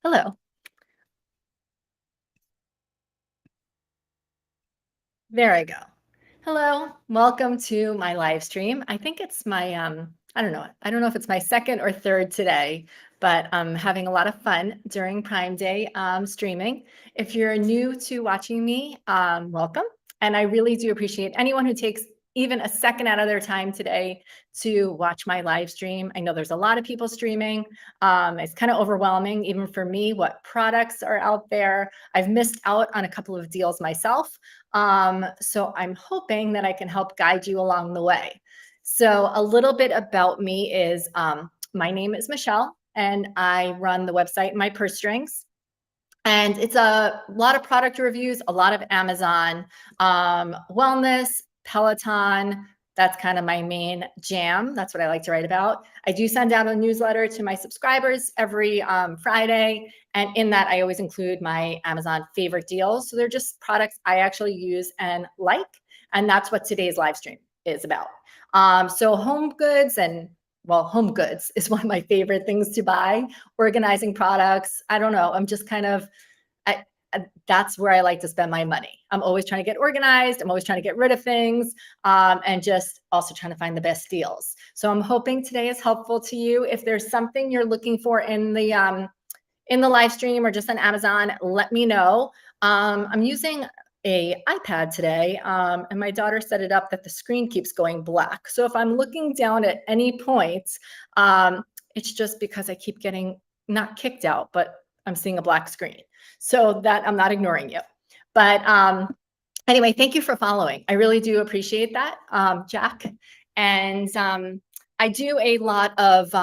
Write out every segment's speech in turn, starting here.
Hello. There I go. Hello. Welcome to my live stream. I think it's my I don't know. I don't know if it's my second or third today, but I'm having a lot of fun during Prime Day streaming. If you're new to watching me, welcome. And I really do appreciate anyone who takes even a second out of their time today to watch my live stream. I know there's a lot of people streaming. It's kind of overwhelming, even for me, what products are out there. I've missed out on a couple of deals myself. So I'm hoping that I can help guide you along the way. So a little bit about me is my name is Michelle, and I run the website My Purse Strings. And it's a lot of product reviews, a lot of Amazon, wellness, Peloton. That's kind of my main jam. That's what I like to write about. I do send out a newsletter to my subscribers every Friday. And in that, I always include my Amazon favorite deals. So they're just products I actually use and like. And that's what today's live stream is about. So home goods and home goods is one of my favorite things to buy. Organizing products. I don't know. I'm just kind of, that's where I like to spend my money. I'm always trying to get organized. I'm always trying to get rid of things, and just also trying to find the best deals. So I'm hoping today is helpful to you. If there's something you're looking for in the live stream or just on Amazon, let me know. I'm using a iPad today, and my daughter set it up that the screen keeps going black. So if I'm looking down at any point, it's just because I keep getting not kicked out, but I'm seeing a black screen. So that I'm not ignoring you. But anyway, thank you for following. I really do appreciate that, Jack. And I do a lot of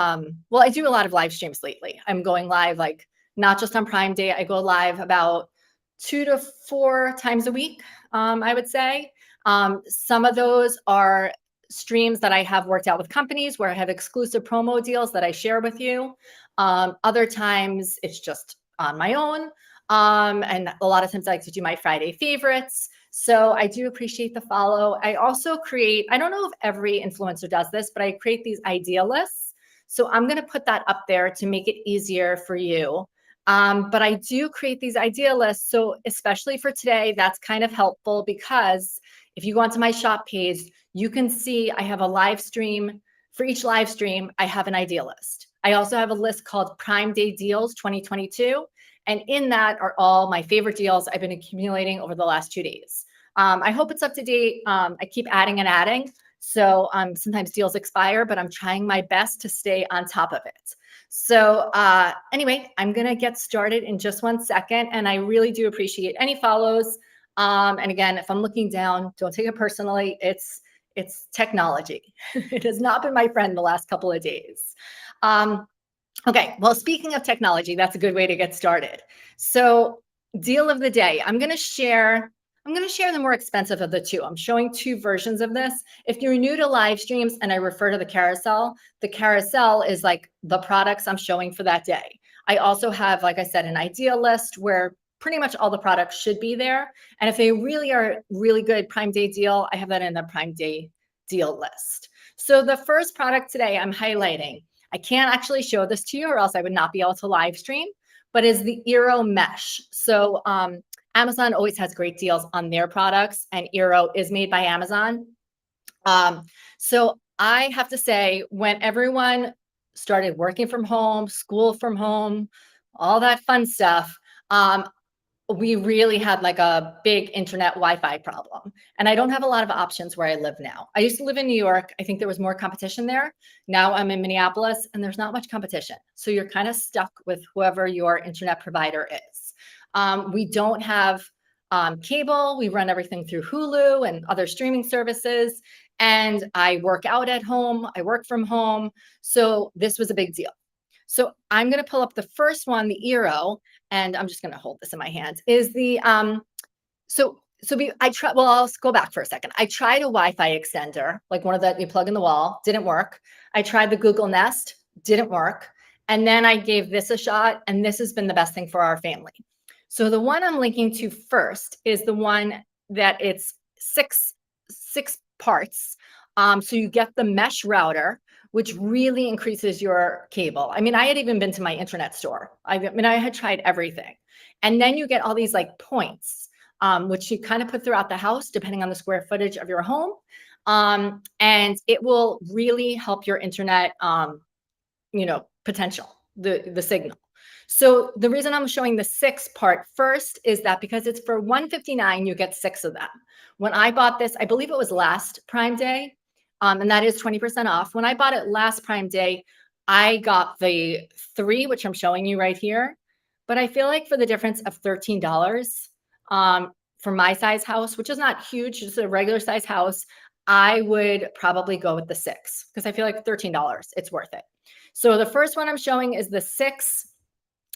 live streams lately. I'm going live like not just on Prime Day. I go live about 2 to 4 times a week, I would say. Some of those are streams that I have worked out with companies where I have exclusive promo deals that I share with you. Other times it's just on my own. And a lot of times I like to do my Friday favorites. So I do appreciate the follow. I also create, I don't know if every influencer does this, but I create these idea lists. So I'm going to put that up there to make it easier for you. But I do create these idea lists. So especially for today, that's kind of helpful because if you go onto my shop page, you can see I have a live stream. For each live stream, I have an idea list. I also have a list called Prime Day Deals 2022. And in that are all my favorite deals I've been accumulating over the last 2 days. I hope it's up to date. I keep adding and adding. So sometimes deals expire, but I'm trying my best to stay on top of it. So anyway, I'm going to get started in just 1 second. And I really do appreciate any follows. And again, if I'm looking down, don't take it personally. It's technology. It has not been my friend the last couple of days. Okay, well, speaking of technology, that's a good way to get started. So deal of the day, I'm going to share the more expensive of the two. I'm showing 2 versions of this. If you're new to live streams and I refer to the carousel is like the products I'm showing for that day. I also have, like I said, an idea list where pretty much all the products should be there. And if they really are really good Prime Day deal, I have that in the Prime Day deal list. So the first product today I'm highlighting, I can't actually show this to you or else I would not be able to live stream, but is the Eero mesh. So Amazon always has great deals on their products, and Eero is made by Amazon. So I have to say, when everyone started working from home, school from home, all that fun stuff, we really had like a big internet Wi-Fi problem. And I don't have a lot of options where I live now. I used to live in New York. I think there was more competition there. Now I'm in Minneapolis and there's not much competition. So you're kind of stuck with whoever your internet provider is. We don't have cable. We run everything through Hulu and other streaming services. and I work out at home, I work from home. So this was a big deal. So I'm going to pull up the first one, the Eero, and I'm just going to hold this in my hands. Is the I try well, I'll go back for a second. I tried a Wi-Fi extender, like one of that you plug in the wall, didn't work. I tried the Google Nest, didn't work. And then I gave this a shot, and this has been the best thing for our family. So the one I'm linking to first is the one that it's six parts. So you get the mesh router, which really increases your cable. I mean, I had even been to my internet store. I mean, I had tried everything. And then you get all these like points, which you kind of put throughout the house, depending on the square footage of your home. And it will really help your internet, potential, the signal. So the reason I'm showing the 6-part first is that because it's for $159, you get 6 of them. When I bought this, I believe it was last Prime Day, and that is 20% off. When I bought it last Prime Day, I got the 3, which I'm showing you right here. But I feel like for the difference of $13, for my size house, which is not huge, just a regular size house, I would probably go with the 6 because I feel like $13, it's worth it. So the first one I'm showing is the 6.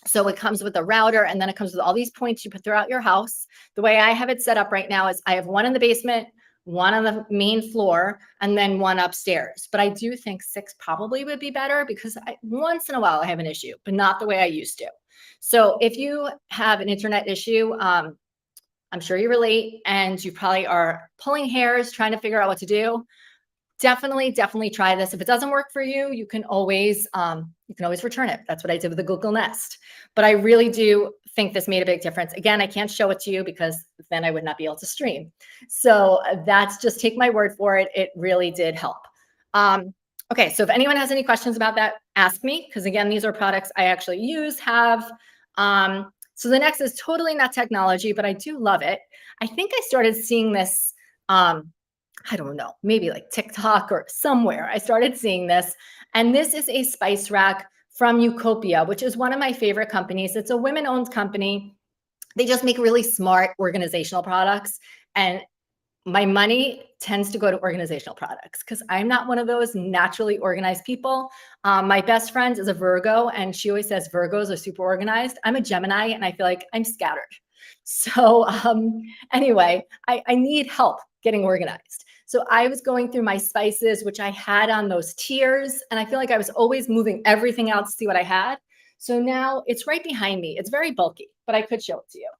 So it comes with a router, and then it comes with all these points you put throughout your house. The way I have it set up right now is I have one in the basement, one on the main floor, and then one upstairs. But I do think 6 probably would be better because once in a while I have an issue, but not the way I used to. So if you have an internet issue, I'm sure you relate, and you probably are pulling hairs trying to figure out what to do. Definitely try this. If it doesn't work for you, you can always return it. That's what I did with the Google Nest. But I really do think this made a big difference. Again, I can't show it to you because then I would not be able to stream. So that's just take my word for it. It really did help. Okay, so if anyone has any questions about that, ask me, because again, these are products I actually have. So the next is totally not technology, but I do love it. I think I started seeing this, I don't know, maybe like TikTok or somewhere. I started seeing this, and this is a spice rack from Utopia, which is one of my favorite companies. It's a women-owned company. They just make really smart organizational products, and my money tends to go to organizational products because I'm not one of those naturally organized people. My best friend is a Virgo, and she always says Virgos are super organized. I'm a Gemini, and I feel like I'm scattered. So anyway, I need help getting organized. So I was going through my spices, which I had on those tiers, and I feel like I was always moving everything out to see what I had. So now it's right behind me. It's very bulky, but I could show it to you.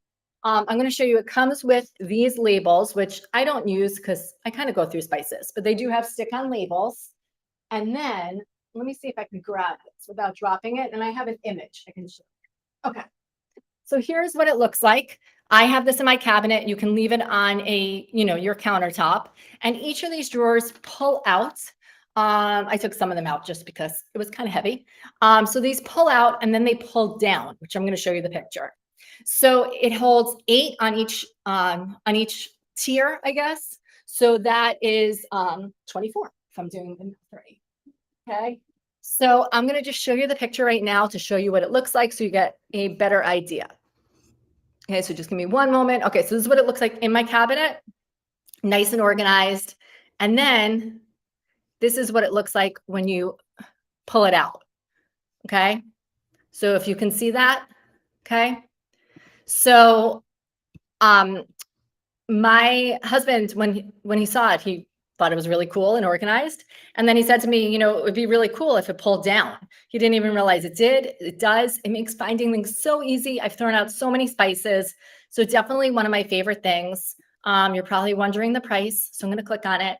I'm going to show you, it comes with these labels, which I don't use because I kind of go through spices, but they do have stick-on labels. And then let me see if I can grab this without dropping it. And I have an image I can show you. Okay. So here's what it looks like. I have this in my cabinet. You can leave it on your countertop. And each of these drawers pull out. I took some of them out just because it was kind of heavy. So these pull out and then they pull down, which I'm going to show you the picture. So it holds 8 on each tier, I guess. So that is 24 if I'm doing the math right. Okay. So I'm going to just show you the picture right now to show you what it looks like so you get a better idea. Okay, so just give me one moment. Okay, so this is what it looks like in my cabinet, nice and organized. And then this is what it looks like when you pull it out. Okay, so if you can see that, okay. So my husband, when he saw it, he thought it was really cool and organized. And then he said to me, it would be really cool if it pulled down. He didn't even realize it did. It does. It makes finding things so easy. I've thrown out so many spices. So definitely one of my favorite things. You're probably wondering the price. So I'm going to click on it.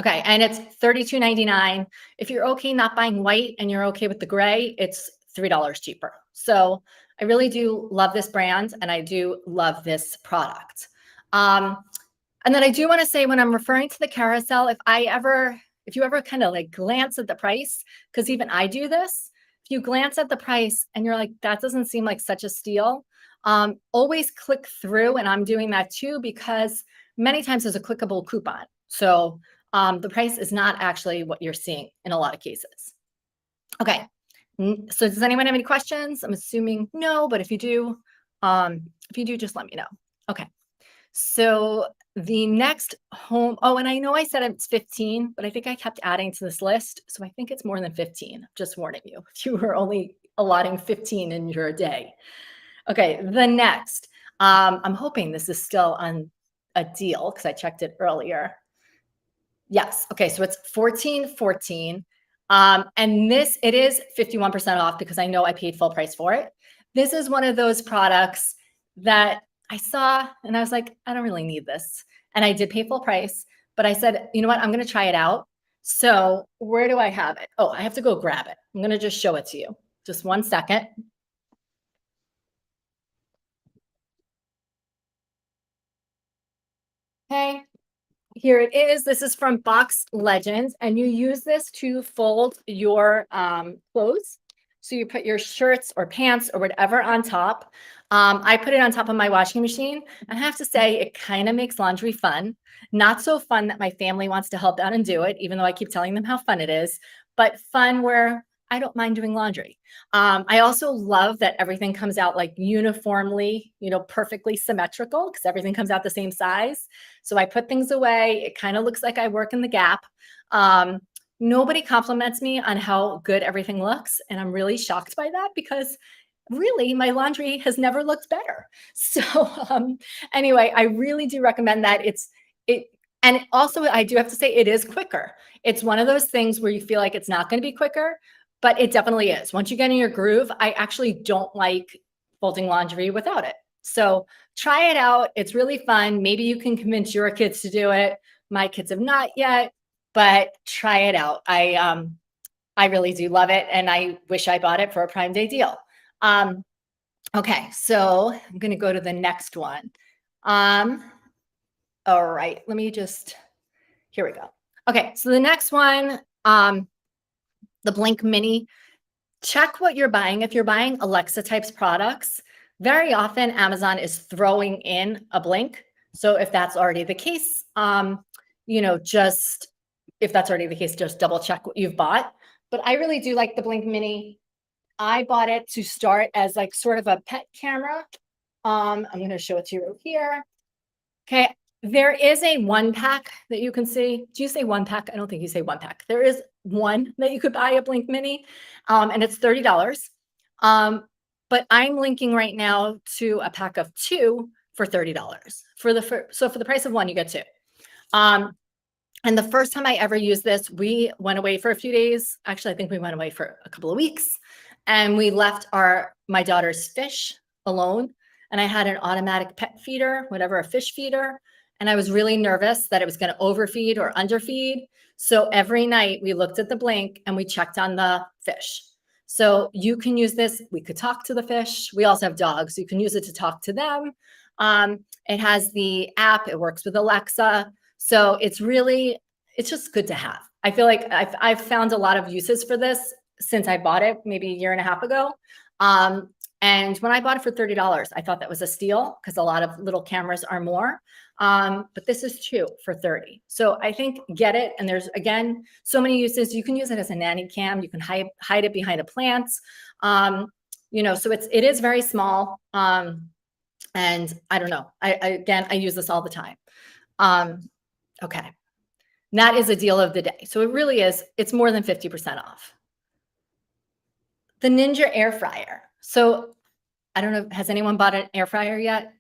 Okay. And it's $32.99. If you're okay not buying white and you're okay with the gray, it's $3 cheaper. So I really do love this brand, and I do love this product. And then I do want to say, when I'm referring to the carousel, if you ever kind of like glance at the price, because even I do this, if you glance at the price and you're like, that doesn't seem like such a steal, always click through. And I'm doing that too, because many times there's a clickable coupon. So the price is not actually what you're seeing in a lot of cases. Okay. So does anyone have any questions? I'm assuming no, but if you do, just let me know. Okay. So The next home, oh, and I know I said it's 15, but I think I kept adding to this list. So I think it's more than 15. Just warning you, if you were only allotting 15 in your day. Okay, the next, I'm hoping this is still on a deal because I checked it earlier. Yes. Okay. So it's 14.14. And this, it is 51% off because I know I paid full price for it. This is one of those products that I saw and I was like, I don't really need this. And I did pay full price, but I said, you know what? I'm going to try it out. So where do I have it? Oh, I have to go grab it. I'm going to just show it to you. Just one second. Okay. Here it is. This is from Box Legends, and you use this to fold your clothes. So you put your shirts or pants or whatever on top. I put it on top of my washing machine. I have to say, it kind of makes laundry fun. Not so fun that my family wants to help out and do it, even though I keep telling them how fun it is, but fun where I don't mind doing laundry. I also love that everything comes out like uniformly, perfectly symmetrical because everything comes out the same size. So I put things away. It kind of looks like I work in the Gap. Um, Nobody compliments me on how good everything looks. And I'm really shocked by that because really my laundry has never looked better. So anyway, I really do recommend that. It and also I do have to say it is quicker. It's one of those things where you feel like it's not going to be quicker, but it definitely is. Once you get in your groove, I actually don't like folding laundry without it. So try it out. It's really fun. Maybe you can convince your kids to do it. My kids have not yet, but try it out. I really do love it, and I wish I bought it for a Prime Day deal. Um, okay, so I'm going to go to the next one. Um, all right, let me just. Here we go. Okay, so the next one, the Blink Mini. Check what you're buying. If you're buying Alexa types products, very often Amazon is throwing in a Blink. So if that's already the case, just if that's already the case, just double check what you've bought. But I really do like the Blink Mini. I bought it to start as like sort of a pet camera. I'm going to show it to you here. Okay. There is a one pack that you can see. Do you say one pack? I don't think you say one pack. There is one that you could buy a Blink Mini, and it's $30. But I'm linking right now to a pack of two for $30. So for the price of one, you get two. And the first time I ever used this, we went away for a few days. Actually, I think we went away for a couple of weeks, and we left my daughter's fish alone. And I had an automatic pet feeder, whatever, a fish feeder. And I was really nervous that it was going to overfeed or underfeed. So every night we looked at the Blink and we checked on the fish. So you can use this. We could talk to the fish. We also have dogs. So you can use it to talk to them. It has the app. It works with Alexa. So it's just good to have. I feel like I've found a lot of uses for this since I bought it maybe a year and a half ago. And when I bought it for $30, I thought that was a steal because a lot of little cameras are more. But this is two for 30. So I think get it. And there's, again, so many uses. You can use it as a nanny cam. You can hide it behind a plant. So it is very small. And I don't know. I use this all the time. Okay. That is a deal of the day. So it really is, it's more than 50% off. The Ninja air fryer. So I don't know, has anyone bought an air fryer yet?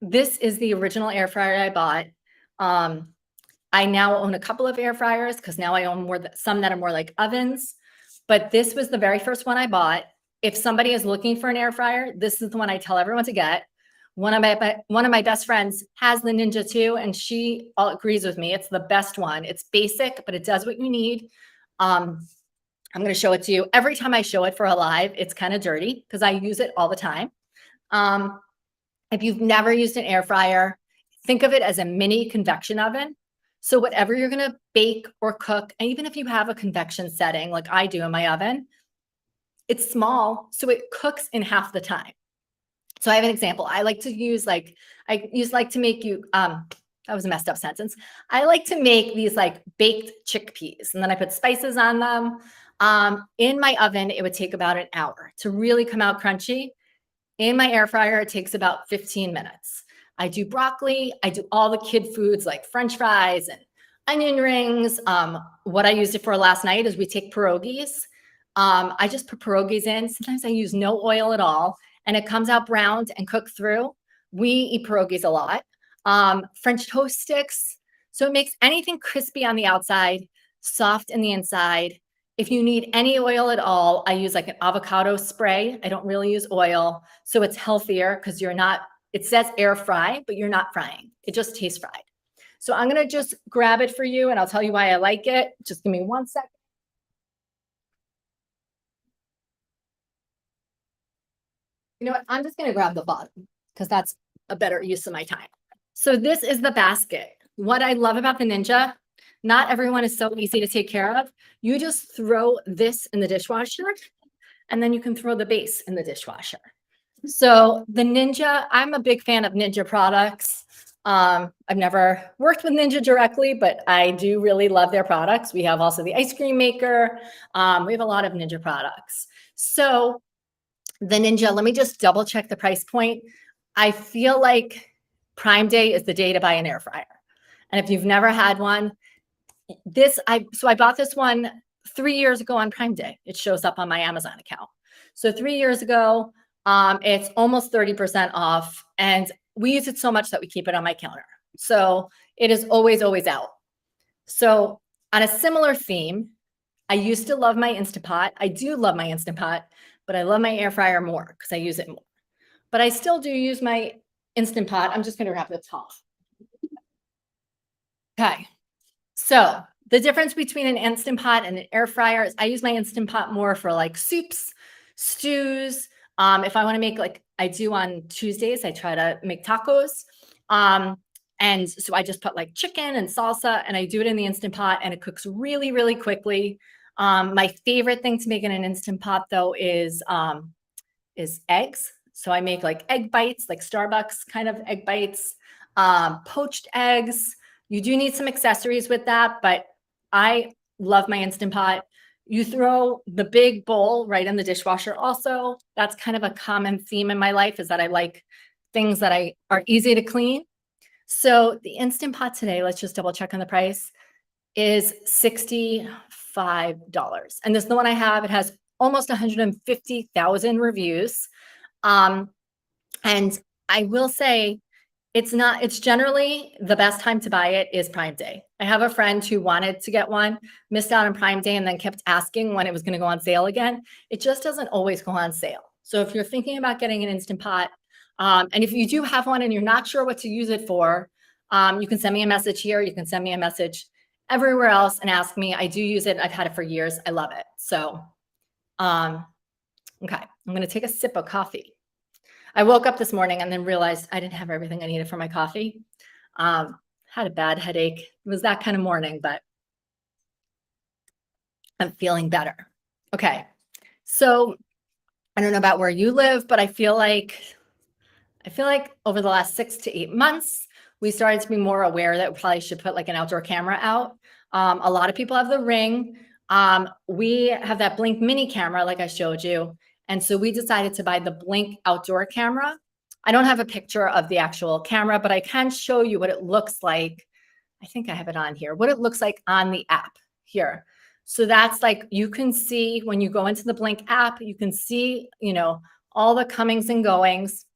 This is the original air fryer I bought. I now own a couple of air fryers because now I own some that are more like ovens. But this was the very first one I bought. If somebody is looking for an air fryer, this is the one I tell everyone to get. One of my best friends has the Ninja too, and she all agrees with me. It's the best one. It's basic, but it does what you need. I'm going to show it to you. Every time I show it for a live, it's kind of dirty because I use it all the time. If you've never used an air fryer, think of it as a mini convection oven. So whatever you're going to bake or cook, and even if you have a convection setting like I do in my oven, it's small, so it cooks in half the time. So I have an example. I like to make you, that was a messed up sentence. I like to make these like baked chickpeas, and then I put spices on them. In my oven, it would take about an hour to really come out crunchy. In my air fryer, it takes about 15 minutes. I do broccoli. I do all the kid foods like French fries and onion rings. What I used it for last night is we take pierogies. I just put pierogies in. Sometimes I use no oil at all, and it comes out browned and cooked through. We eat pierogies a lot. French toast sticks. So it makes anything crispy on the outside, soft in the inside. If you need any oil at all, I use like an avocado spray. I don't really use oil. So it's healthier because you're not, it says air fry, but you're not frying. It just tastes fried. So I'm going to just grab it for you and I'll tell you why I like it. Just give me 1 second. You know what? I'm just going to grab the bottom because that's a better use of my time. So this is the basket. What I love about the Ninja, not everyone is so easy to take care of. You just throw this in the dishwasher and then you can throw the base in the dishwasher. So the Ninja, I'm a big fan of Ninja products. I've never worked with Ninja directly, but I do really love their products. We have also the ice cream maker. We have a lot of Ninja products. So the Ninja, let me just double check the price point. I feel like Prime Day is the day to buy an air fryer. And if you've never had one, I bought this one 3 years ago on Prime Day. It shows up on my Amazon account. So 3 years ago, it's almost 30% off. And we use it so much that we keep it on my counter. So it is always, always out. So on a similar theme, I used to love my Instant Pot. I do love my Instant Pot, but I love my air fryer more because I use it more. But I still do use my Instant Pot. I'm just going to wrap this off. Okay. So the difference between an Instant Pot and an air fryer is I use my Instant Pot more for like soups, stews. If I want to make, like I do on Tuesdays, I try to make tacos. And so I just put like chicken and salsa and I do it in the Instant Pot and it cooks really, really quickly. My favorite thing to make in an Instant Pot though is eggs. So I make like egg bites, like Starbucks kind of egg bites, poached eggs. You do need some accessories with that, but I love my Instant Pot. You throw the big bowl right in the dishwasher also. That's kind of a common theme in my life is that I like things that are easy to clean. So the Instant Pot today, let's just double check on the price, is $65. And this is the one I have. It has almost 150,000 reviews. And I will say it's generally the best time to buy it is Prime Day. I have a friend who wanted to get one, missed out on Prime Day, and then kept asking when it was going to go on sale again. It just doesn't always go on sale. So if you're thinking about getting an Instant Pot, and if you do have one and you're not sure what to use it for, you can send me a message here. You can send me a message everywhere else and ask me. I do use it. I've had it for years. I love it. So, okay, I'm going to take a sip of coffee. I woke up this morning and then realized I didn't have everything I needed for my coffee. Had a bad headache. It was that kind of morning, but I'm feeling better. Okay. So I don't know about where you live, but I feel like over the last 6 to 8 months, we started to be more aware that we probably should put like an outdoor camera out. A lot of people have the Ring. We have that Blink mini camera, like I showed you. And so we decided to buy the Blink outdoor camera. I don't have a picture of the actual camera, but I can show you what it looks like. I think I have it on here, what it looks like on the app here. So that's like, you can see when you go into the Blink app, you can see, all the comings and goings.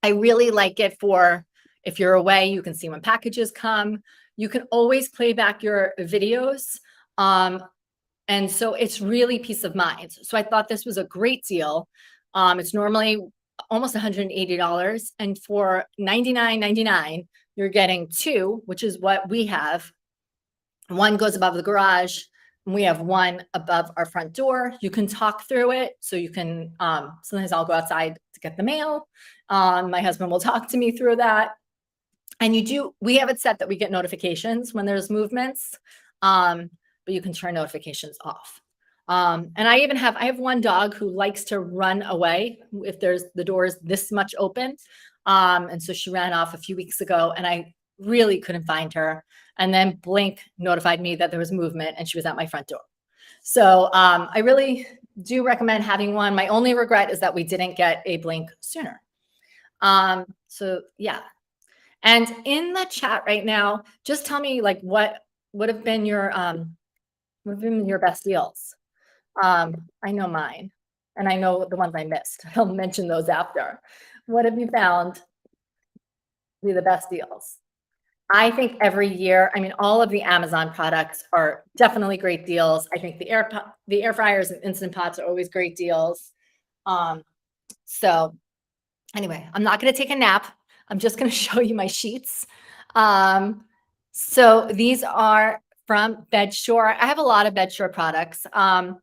I really like it for if you're away, you can see when packages come. You can always play back your videos. And so it's really peace of mind. So I thought this was a great deal. It's normally almost $180. And for $99.99, you're getting 2, which is what we have. One goes above the garage. And we have one above our front door. You can talk through it. So you can, sometimes I'll go outside to get the mail. My husband will talk to me through that. And we have it set that we get notifications when there's movements. But you can turn notifications off. And I have one dog who likes to run away if the door is this much open. And so she ran off a few weeks ago and I really couldn't find her. And then Blink notified me that there was movement and she was at my front door. So I really do recommend having one. My only regret is that we didn't get a Blink sooner. So yeah. And in the chat right now, just tell me like what would have been your best deals. I know mine, and I know the ones I missed. I'll mention those after. What have you found to be the best deals? I think every year, I mean, all of the Amazon products are definitely great deals. I think the air fryers and instant pots are always great deals. Um, so anyway, I'm not going to take a nap. I'm just going to show you my sheets. Um, so these are from Bedshore. I have a lot of Bedshore products. I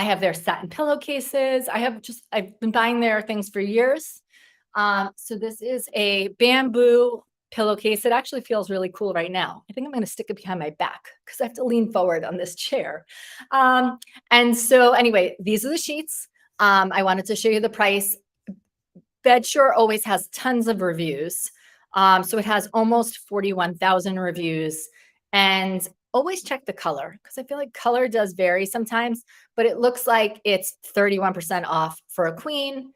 have their satin pillowcases. I've been buying their things for years. So this is a bamboo pillowcase. It actually feels really cool right now. I think I'm going to stick it behind my back because I have to lean forward on this chair. And so anyway, these are the sheets. I wanted to show you the price. Bedshore always has tons of reviews. So it has almost 41,000 reviews. And always check the color because I feel like color does vary sometimes, but it looks like it's 31% off for a queen.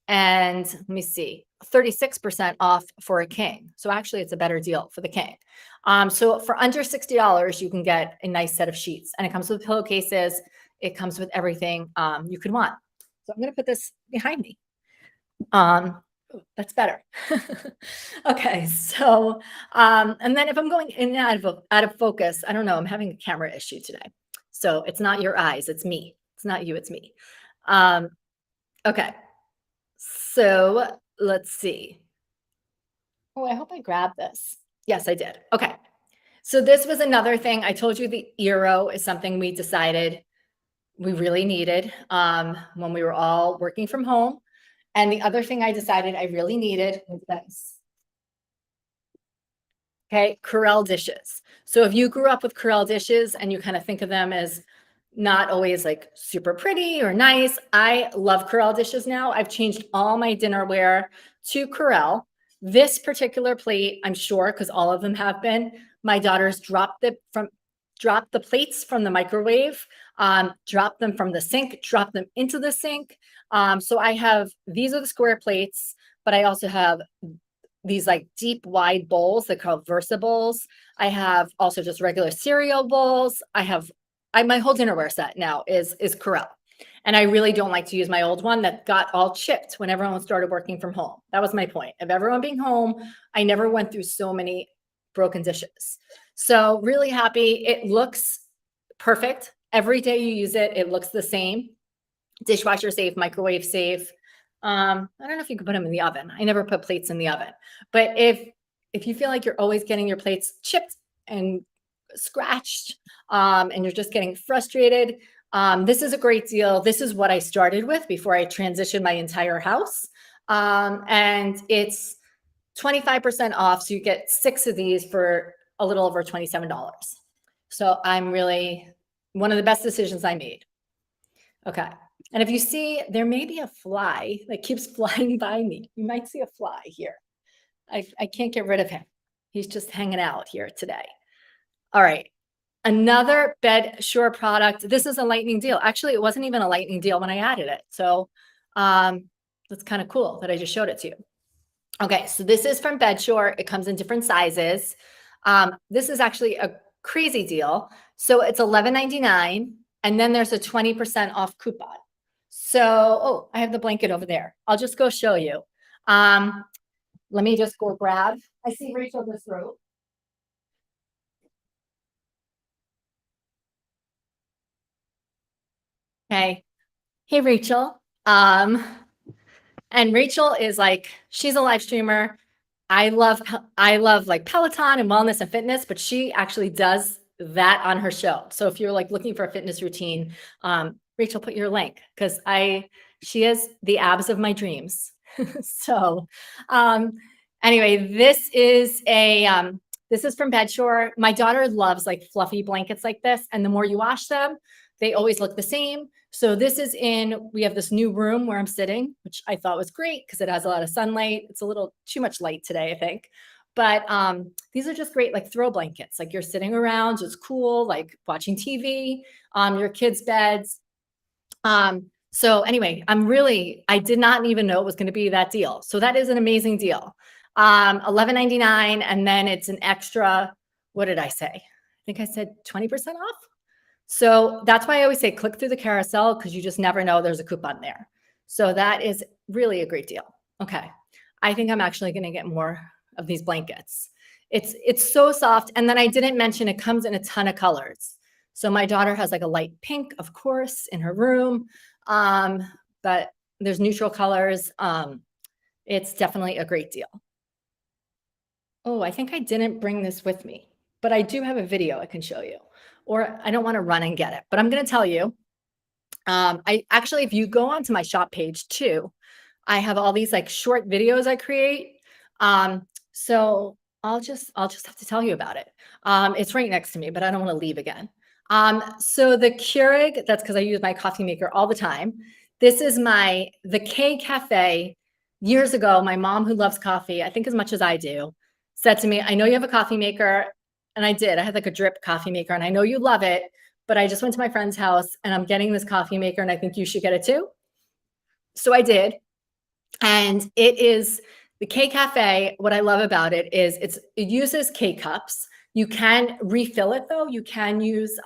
And let me see, 36% off for a king. So actually, it's a better deal for the king. So for under $60, you can get a nice set of sheets. And it comes with pillowcases. It comes with everything you could want. So I'm going to put this behind me. That's better. Okay, so and then if I'm going in and out of focus, I don't know, I'm having a camera issue today. So it's not your eyes, it's me. It's not you, it's me. Okay. So let's see. Oh, I hope I grabbed this. Yes, I did. Okay. So this was another thing. I told you the Eero is something we decided we really needed when we were all working from home. And the other thing I decided I really needed was this. Okay, Corel Dishes. So if you grew up with Corel Dishes and you kind of think of them as not always like super pretty or nice, I love Corel Dishes now. I've changed all my dinnerware to Corel. This particular plate, I'm sure, because all of them have been, my daughters dropped the plates from the microwave, dropped them from the sink, dropped them into the sink. So I have, these are the square plates, but I also have these like deep wide bowls. They're called Versa bowls. I have also just regular cereal bowls. My whole dinnerware set now is Corel. And I really don't like to use my old one that got all chipped when everyone started working from home. That was my point. Of everyone being home, I never went through so many broken dishes. So really happy. It looks perfect. Every day you use it, it looks the same. Dishwasher safe, microwave safe. I don't know if you could put them in the oven. I never put plates in the oven. But if you feel like you're always getting your plates chipped and scratched, and you're just getting frustrated, this is a great deal. This is what I started with before I transitioned my entire house. And it's 25% off. So you get 6 of these for a little over $27. So I'm really one of the best decisions I made. Okay. And if you see, there may be a fly that keeps flying by me. You might see a fly here. I can't get rid of him. He's just hanging out here today. All right. Another Bedshore product. This is a lightning deal. Actually, it wasn't even a lightning deal when I added it. So that's kind of cool that I just showed it to you. Okay, so this is from Bedshore. It comes in different sizes. This is actually a crazy deal. So it's $11.99, and then there's a 20% off coupon. So, oh, I have the blanket over there. I'll just go show you. Let me just go grab. I see Rachel this rope. Okay. Hey, Rachel. And Rachel is like, she's a live streamer. I love like Peloton and wellness and fitness, but she actually does that on her show. So if you're like looking for a fitness routine, Rachel, put your link because she is the abs of my dreams. So anyway, this is from Bedshore. My daughter loves like fluffy blankets like this, and the more you wash them, they always look the same. So we have this new room where I'm sitting, which I thought was great because it has a lot of sunlight. It's a little too much light today, I think. But these are just great, like throw blankets. Like you're sitting around, just cool, like watching TV, your kids' beds. So anyway, I did not even know it was going to be that deal. So that is an amazing deal. $11.99, and then it's an extra, what did I say? I think I said 20% off. So that's why I always say click through the carousel, because you just never know there's a coupon there. So that is really a great deal. Okay. I think I'm actually going to get more of these blankets. It's so soft. And then I didn't mention it comes in a ton of colors. So my daughter has like a light pink, of course, in her room. But there's neutral colors. It's definitely a great deal. Oh, I think I didn't bring this with me, but I do have a video I can show you. Or I don't want to run and get it, but I'm going to tell you. I actually, if you go onto my shop page too, I have all these like short videos I create. So I'll just have to tell you about it. It's right next to me, but I don't want to leave again. So the Keurig, that's because I use my coffee maker all the time. This is the K Cafe. Years ago, my mom, who loves coffee, I think as much as I do, said to me, I know you have a coffee maker. And I did. I had like a drip coffee maker, and I know you love it, but I just went to my friend's house and I'm getting this coffee maker, and I think you should get it too. So I did. And it is the K Cafe. What I love about it is it uses K cups. You can refill it though. You can use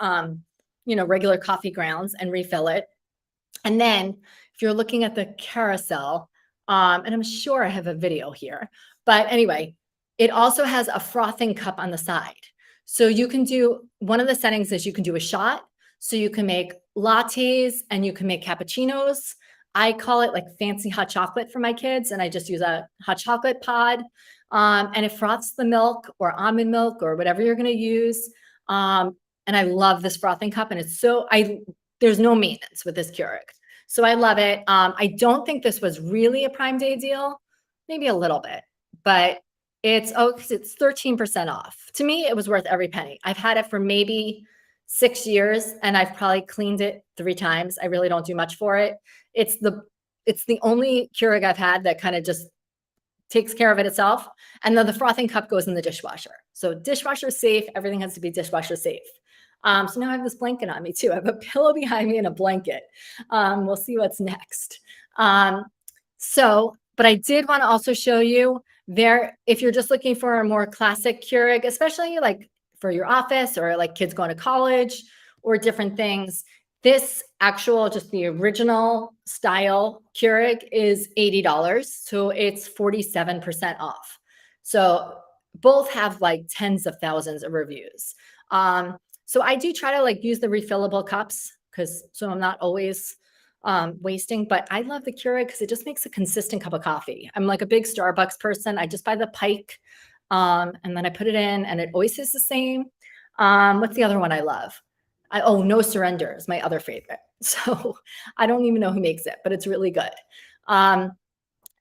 regular coffee grounds and refill it. And then if you're looking at the carousel, and I'm sure I have a video here, but anyway, it also has a frothing cup on the side. So you can do, one of the settings is you can do a shot. So you can make lattes and you can make cappuccinos. I call it like fancy hot chocolate for my kids, and I just use a hot chocolate pod. And it froths the milk or almond milk or whatever you're going to use. And I love this frothing cup, and there's no maintenance with this Keurig. So I love it. I don't think this was really a Prime Day deal, maybe a little bit, but it's 13% off. To me, it was worth every penny. I've had it for maybe 6 years, and I've probably cleaned it 3 times. I really don't do much for it. It's the only Keurig I've had that kind of just takes care of it itself. And then the frothing cup goes in the dishwasher. So dishwasher safe. Everything has to be dishwasher safe. So now I have this blanket on me too. I have a pillow behind me and a blanket. We'll see what's next. But I did want to also show you there, if you're just looking for a more classic Keurig, especially like for your office or like kids going to college or different things, this actual, just the original style Keurig is $80. So it's 47% off. So both have like tens of thousands of reviews. So I do try to like use the refillable cups so I'm not always wasting, but I love the Keurig because it just makes a consistent cup of coffee. I'm like a big Starbucks person. I just buy the Pike, and then I put it in, and it always is the same. What's the other one I love? No Surrender is my other favorite. So I don't even know who makes it, but it's really good.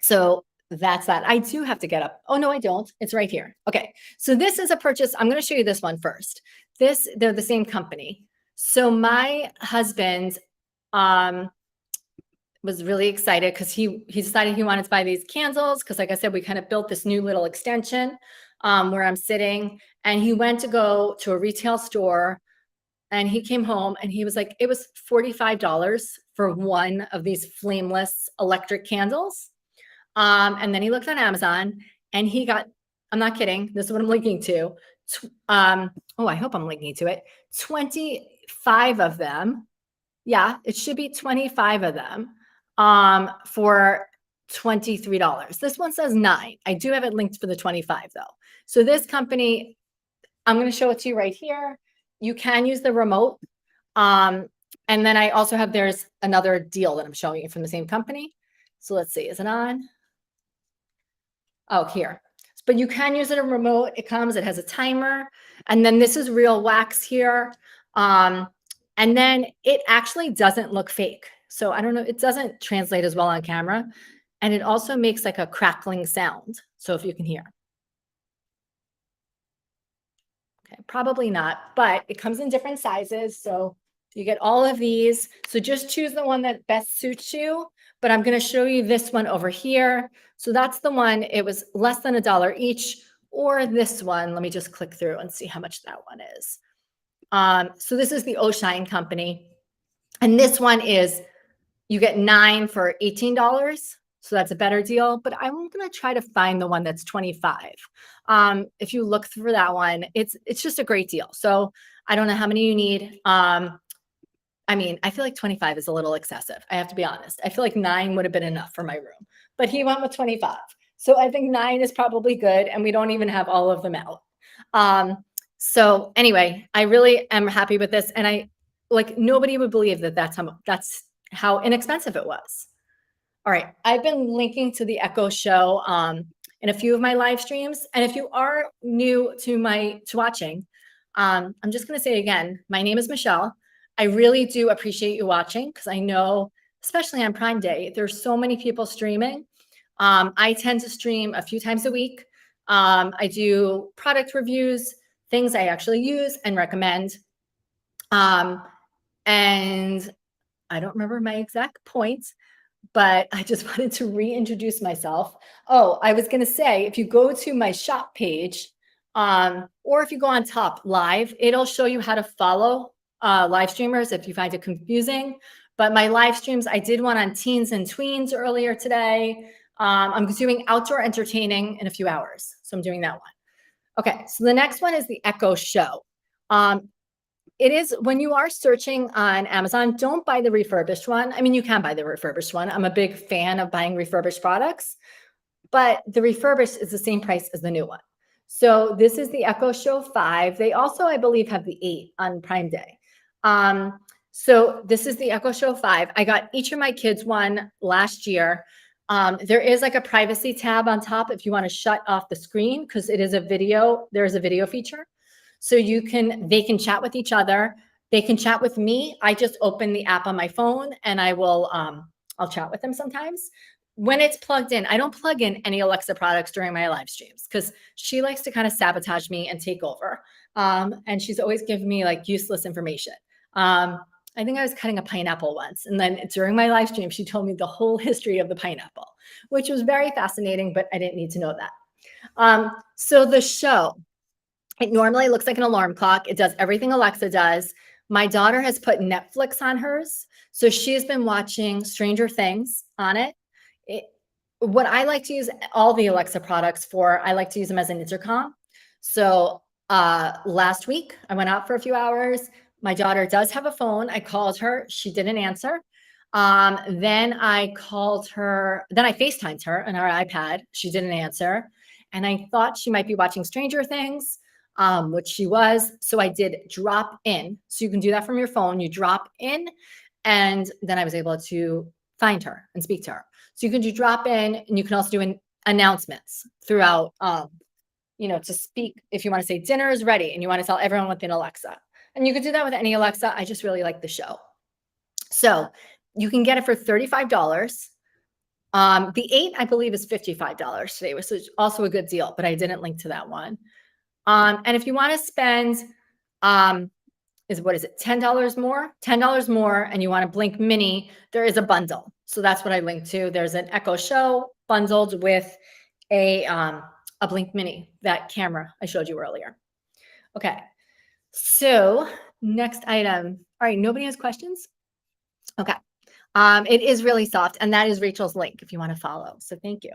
So that's that. I do have to get up. Oh, no, I don't. It's right here. Okay. So this is a purchase. I'm going to show you this one first. They're the same company. So my husband was really excited because he decided he wanted to buy these candles because, like I said, we kind of built this new little extension where I'm sitting, and he went to go to a retail store, and he came home and he was like, it was $45 for one of these flameless electric candles. And then he looked on Amazon and he got, I'm not kidding, this is what I'm linking to. I hope I'm linking to it. 25 of them. Yeah, it should be 25 of them for $23. This one says 9. I do have it linked for the 25 though. So this company, I'm going to show it to you right here. You can use the remote. And then I also have, there's another deal that I'm showing you from the same company. So let's see, is it on? Oh, here. But you can use it a remote. It has a timer. And then this is real wax here. And then it actually doesn't look fake. So I don't know, it doesn't translate as well on camera. And it also makes like a crackling sound. So if you can hear. Okay, probably not, but it comes in different sizes. So you get all of these. So just choose the one that best suits you. But I'm going to show you this one over here. So that's the one. It was less than $1 each, or this one. Let me just click through and see how much that one is. So this is the Oshine company. And this one is, you get 9 for $18. So that's a better deal, but I'm going to try to find the one that's 25. If you look through that one, it's just a great deal. So I don't know how many you need. I mean, I feel like 25 is a little excessive. I have to be honest. I feel like 9 would have been enough for my room, but he went with 25. So I think 9 is probably good, and we don't even have all of them out. So anyway, I really am happy with this, and I like nobody would believe that that's how inexpensive it was. All right, I've been linking to the Echo Show in a few of my live streams, and if you are new to watching, I'm just going to say again, my name is Michelle. I really do appreciate you watching because I know, especially on Prime Day, there's so many people streaming. I tend to stream a few times a week. I do product reviews, things I actually use and recommend. And I don't remember my exact points, but I just wanted to reintroduce myself. Oh, I was going to say, if you go to my shop page, or if you go on top live, it'll show you how to follow live streamers if you find it confusing. But my live streams, I did one on teens and tweens earlier today. I'm doing outdoor entertaining in a few hours. So I'm doing that one. Okay, so the next one is the Echo Show. It is when you are searching on Amazon, don't buy the refurbished one. I mean, you can buy the refurbished one. I'm a big fan of buying refurbished products, but the refurbished is the same price as the new one. So this is the Echo Show 5. They also, I believe, have the 8 on Prime Day. So this is the Echo Show 5. I got each of my kids one last year. There is like a privacy tab on top if you want to shut off the screen because it is a video. There is a video feature. So they can chat with each other. They can chat with me. I just open the app on my phone and I'll chat with them sometimes. When it's plugged in, I don't plug in any Alexa products during my live streams because she likes to kind of sabotage me and take over. And she's always giving me like useless information. I think I was cutting a pineapple once. And then during my live stream, she told me the whole history of the pineapple, which was very fascinating, but I didn't need to know that. So the show, it normally looks like an alarm clock. It does everything Alexa does. My daughter has put Netflix on hers. So she's been watching Stranger Things on it. What I like to use all the Alexa products for, I like to use them as an intercom. So last week, I went out for a few hours. My daughter does have a phone. I called her. She didn't answer. Then I called her. Then I FaceTimed her on her iPad. She didn't answer. And I thought she might be watching Stranger Things, which she was. So I did drop in. So you can do that from your phone. You drop in. And then I was able to find her and speak to her. So you can do drop in, and you can also do announcements throughout, to speak if you want to say dinner is ready and you want to tell everyone within Alexa. And you could do that with any Alexa. I just really like the show. So you can get it for $35. The 8, I believe, is $55 today, which is also a good deal, but I didn't link to that one. And if you want to spend, what is it, $10 more? $10 more, and you want a Blink Mini, there is a bundle. So that's what I linked to. There's an Echo Show bundled with a Blink Mini, that camera I showed you earlier. Okay, so next item. All right, nobody has questions? Okay. It is really soft, and that is Rachel's link if you want to follow. So thank you.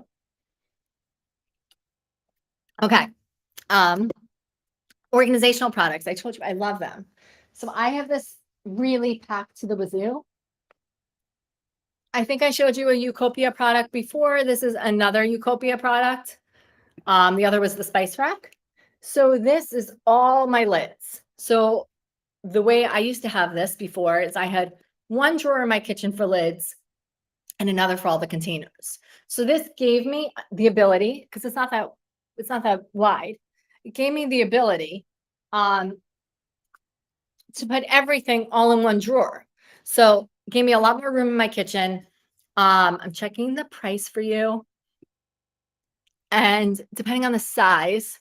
Okay. Organizational products. I told you I love them. So I have this really packed to the wazoo. I think I showed you a Utopia product before. This is another Utopia product. The other was the spice rack. So this is all my lids. So the way I used to have this before is I had one drawer in my kitchen for lids and another for all the containers. So this gave me the ability, because it's not that wide. It gave me the ability to put everything all in one drawer. So it gave me a lot more room in my kitchen. I'm checking the price for you. And depending on the size,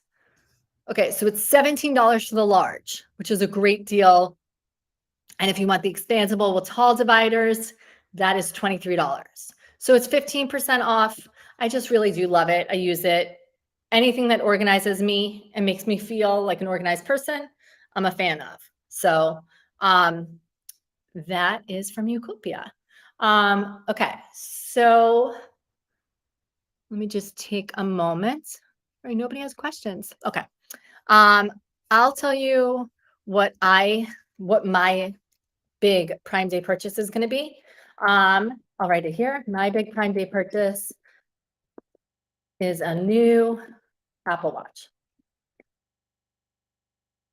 okay, so it's $17 for the large, which is a great deal. And if you want the expandable with tall dividers, that is $23. So it's 15% off. I just really do love it. I use it. Anything that organizes me and makes me feel like an organized person, I'm a fan of. So that is from Utopia. Okay, so Let me just take a moment. All right, nobody has questions. Okay. Um, I'll tell you what I what my big Prime Day purchase is going to be. I'll write it here. My big Prime Day purchase is a new Apple Watch.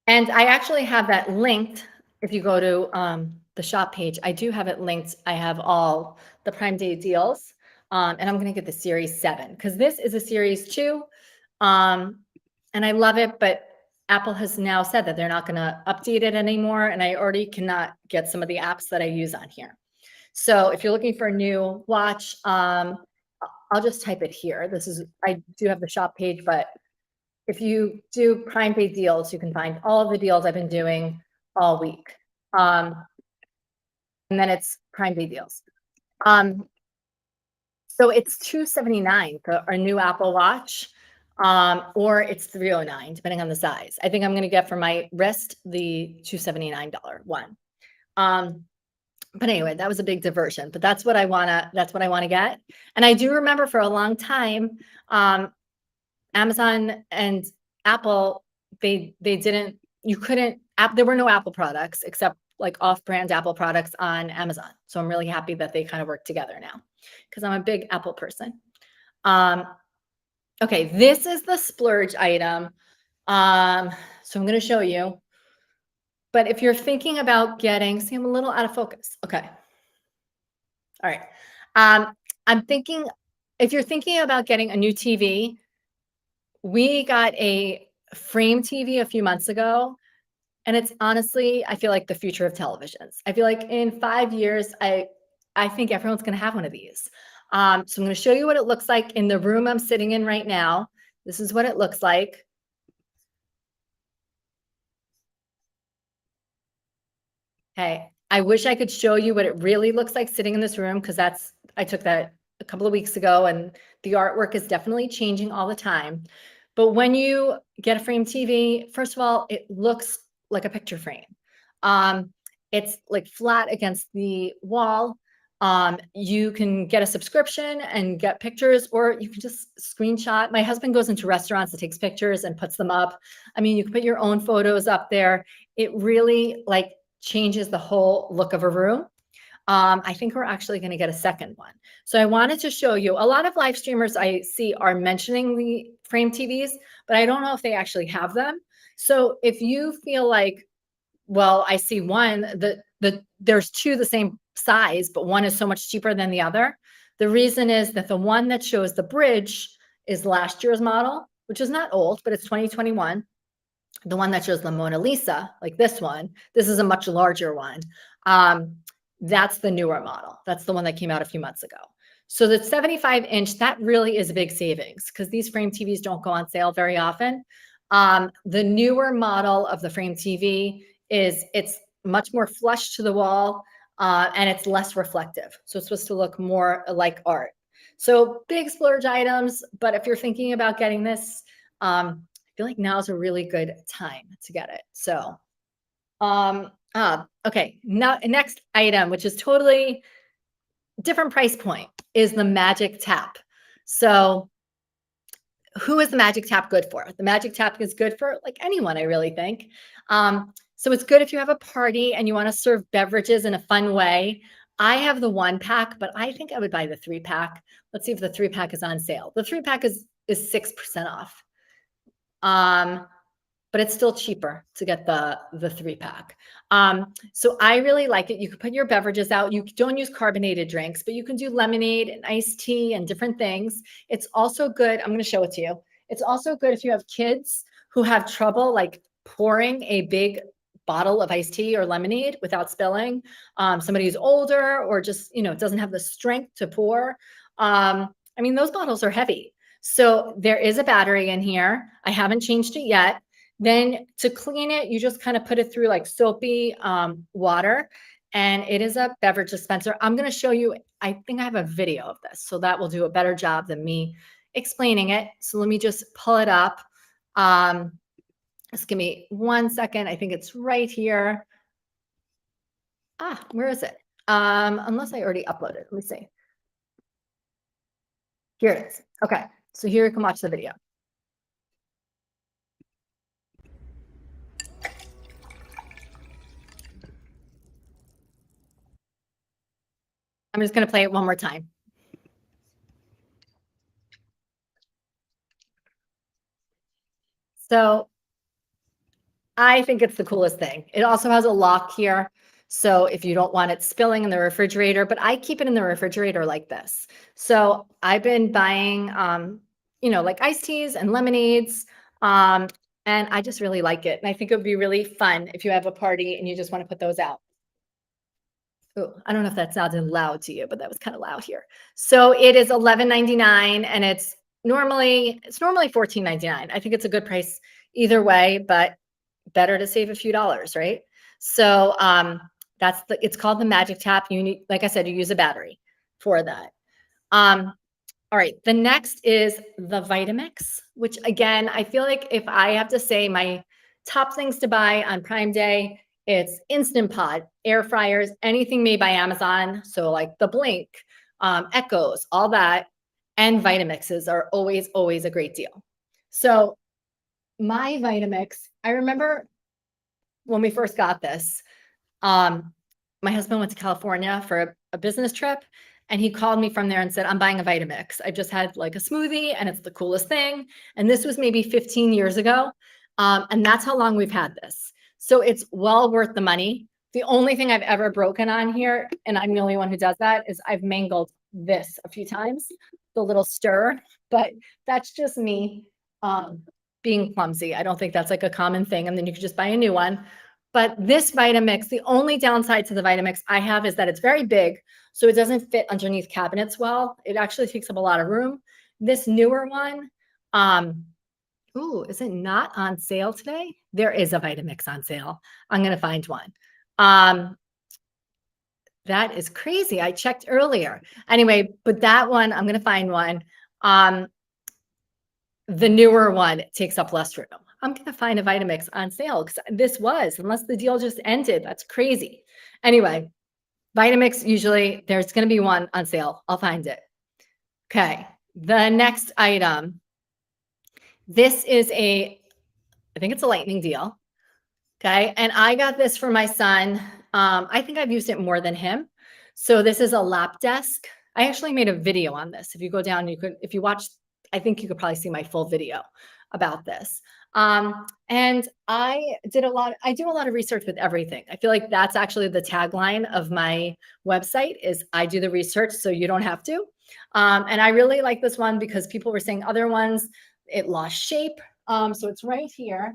And I actually have that linked. If you go to the shop page, I do have it linked. I have all the Prime Day deals. And I'm going to get the Series 7 because this is a Series 2. Um, and I love it, but Apple has now said that they're not going to update it anymore. And I already cannot get some of the apps that I use on here. So if you're looking for a new watch, I'll just type it here. I do have the shop page, but if you do Prime Day deals, you can find all of the deals I've been doing all week. And then it's Prime Day deals. So it's $279 for a new Apple Watch, or it's $309, depending on the size. I think I'm going to get for my wrist the $279 one. But anyway, that was a big diversion. But that's what I wanna get. And I do remember for a long time, Amazon and Apple, they didn't you couldn't app there were no Apple products except like off-brand Apple products on Amazon. So I'm really happy that they kind of work together now because I'm a big Apple person. Um, okay, this is the splurge item. So I'm going to show you. But if you're thinking about getting, see, I'm a little out of focus. Okay. All right. I'm thinking if you're thinking about getting a new TV, we got a frame TV a few months ago, and it's honestly, I feel like the future of televisions. I feel like in 5 years, I think everyone's going to have one of these. So I'm going to show you what it looks like in the room I'm sitting in right now. This is what it looks like. Okay. I wish I could show you what it really looks like sitting in this room because I took that a couple of weeks ago and the artwork is definitely changing all the time. But when you get a frame TV, first of all, it looks like a picture frame. Um, it's like flat against the wall. You can get a subscription and get pictures, or you can just screenshot. My husband goes into restaurants and takes pictures and puts them up. I mean, you can put your own photos up there. It really like changes the whole look of a room. I think we're actually going to get a second one. So I wanted to show you a lot of live streamers I see are mentioning the frame TVs, but I don't know if they actually have them. So if you feel like, well, I see one, there's two the same size, but one is so much cheaper than the other. The reason is that the one that shows the bridge is last year's model, which is not old, but it's 2021. The one that shows the Mona Lisa, like this one, this is a much larger one. That's the newer model. That's the one that came out a few months ago. So the 75-inch, that really is a big savings because these frame TVs don't go on sale very often. The newer model of the frame TV it's much more flush to the wall and it's less reflective. So it's supposed to look more like art. So big splurge items, but if you're thinking about getting this, I feel like now is a really good time to get it. So, okay. Now, next item, which is totally different price point, is the Magic Tap. So, who is the Magic Tap good for? The Magic Tap is good for like anyone, I really think. So it's good if you have a party and you want to serve beverages in a fun way. I have the 1-pack, but I think I would buy the 3-pack. Let's see if the 3-pack is on sale. The 3-pack is 6% off. But it's still cheaper to get the 3-pack. So I really like it. You can put your beverages out. You don't use carbonated drinks, but you can do lemonade and iced tea and different things. It's also good. I'm going to show it to you. It's also good if you have kids who have trouble like pouring a big bottle of iced tea or lemonade without spilling. Somebody who's older or just, doesn't have the strength to pour. I mean, those bottles are heavy. So there is a battery in here. I haven't changed it yet. Then to clean it, you just kind of put it through like soapy water, and it is a beverage dispenser. I'm going to show you, I think I have a video of this, so that will do a better job than me explaining it. So let me just pull it up. Just give me 1 second. I think it's right here. Where is it? Unless I already uploaded. Let me see. Here it is. Okay. So here you can watch the video. I'm just going to play it one more time. So I think it's the coolest thing. It also has a lock here. So if you don't want it spilling in the refrigerator, but I keep it in the refrigerator like this. So I've been buying, like iced teas and lemonades. Um, and I just really like it. And I think it would be really fun if you have a party and you just want to put those out. Ooh, I don't know if that sounded loud to you, but that was kind of loud here. So it is $11.99 and it's normally $14.99. I think it's a good price either way, but better to save a few dollars, right? So it's called the Magic Tap. You need, like I said, you use a battery for that. Um, all right, the next is the Vitamix, which again, I feel like if I have to say my top things to buy on Prime Day, it's Instant Pot, air fryers, anything made by Amazon. So like the Blink, Echoes, all that, and Vitamixes are always, always a great deal. So my Vitamix, I remember when we first got this, um, my husband went to California for a business trip, and he called me from there and said, "I'm buying a Vitamix. I just had like a smoothie, and it's the coolest thing." And this was maybe 15 years ago, and that's how long we've had this. So it's well worth the money. The only thing I've ever broken on here, and I'm the only one who does that, is I've mangled this a few times, the little stir, but that's just me being clumsy. I don't think that's like a common thing. And then you could just buy a new one. But this Vitamix, the only downside to the Vitamix I have is that it's very big, so it doesn't fit underneath cabinets well. It actually takes up a lot of room. This newer one, is it not on sale today? There is a Vitamix on sale. I'm gonna find one. That is crazy. I checked earlier. Anyway, but that one, I'm gonna find one. The newer one takes up less room. I'm going to find a Vitamix on sale because unless the deal just ended. That's crazy. Anyway, Vitamix, usually there's going to be one on sale. I'll find it. Okay. The next item. This is I think it's a lightning deal. Okay. And I got this for my son. I think I've used it more than him. So this is a lap desk. I actually made a video on this. If you go down, if you watch, I think you could probably see my full video about this. And I do a lot of research with everything. I feel like that's actually the tagline of my website is I do the research so you don't have to. And I really like this one because people were saying other ones, it lost shape. So it's right here.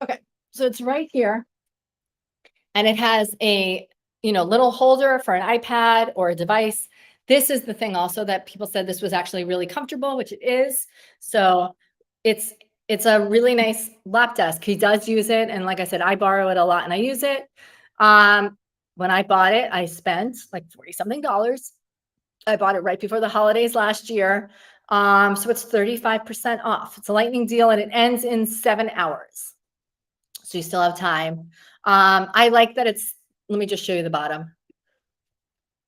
Okay, so it's right here. And it has a, little holder for an iPad or a device. This is the thing also that people said this was actually really comfortable, which it is. So it's a really nice lap desk. He does use it. And like I said, I borrow it a lot and I use it. When I bought it, I spent like 40 something dollars. I bought it right before the holidays last year. So it's 35% off. It's a lightning deal and it ends in 7 hours. So you still have time. I like that let me just show you the bottom.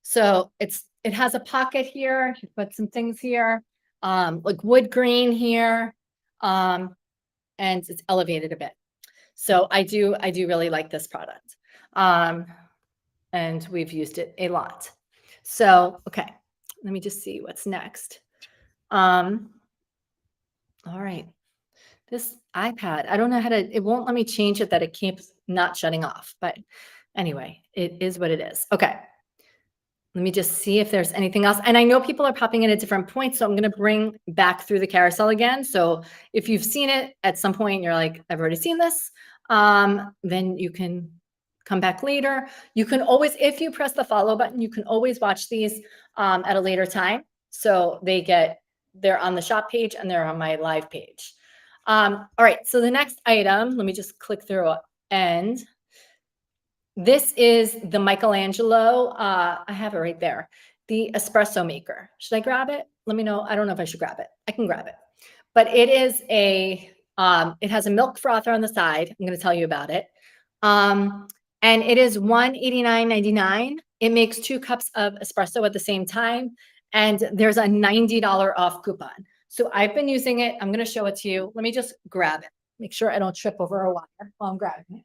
So it has a pocket here. You put some things here, like wood grain here, and it's elevated a bit. So I do really like this product, and we've used it a lot. So okay, let me just see what's next. All right. This iPad, I don't know it won't let me change it that it keeps not shutting off. But anyway, it is what it is. Okay. Let me just see if there's anything else. And I know people are popping in at different points, so I'm going to bring back through the carousel again. So if you've seen it at some point, you're like, I've already seen this, then you can come back later. You can always, if you press the follow button, you can always watch these at a later time. So they're on the shop page and they're on my live page. All right, so the next item, let me just click through and this is the Michelangelo. I have it right there. The Espresso Maker. Should I grab it? Let me know. I don't know if I should grab it. I can grab it. But it is it has a milk frother on the side. I'm going to tell you about it. and it is 189.99. It makes 2 cups of espresso at the same time, and there's a $90 off coupon. So I've been using it. I'm gonna show it to you. Let me just grab it. Make sure I don't trip over a wire while I'm grabbing it.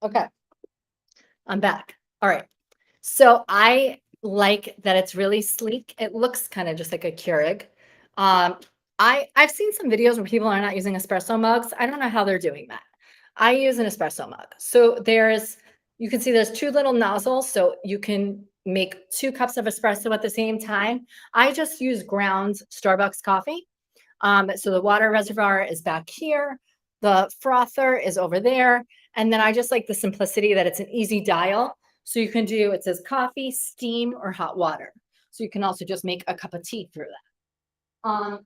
Okay, I'm back. All right. So I like that it's really sleek. It looks kind of just like a Keurig. Um, I've seen some videos where people are not using espresso mugs. I don't know how they're doing that. I use an espresso mug. So you can see there's two little nozzles, so you can make 2 cups of espresso at the same time. I just use ground Starbucks coffee. So the water reservoir is back here. The frother is over there. And then I just like the simplicity that it's an easy dial. So you can do, it says coffee, steam, or hot water. So you can also just make a cup of tea through that.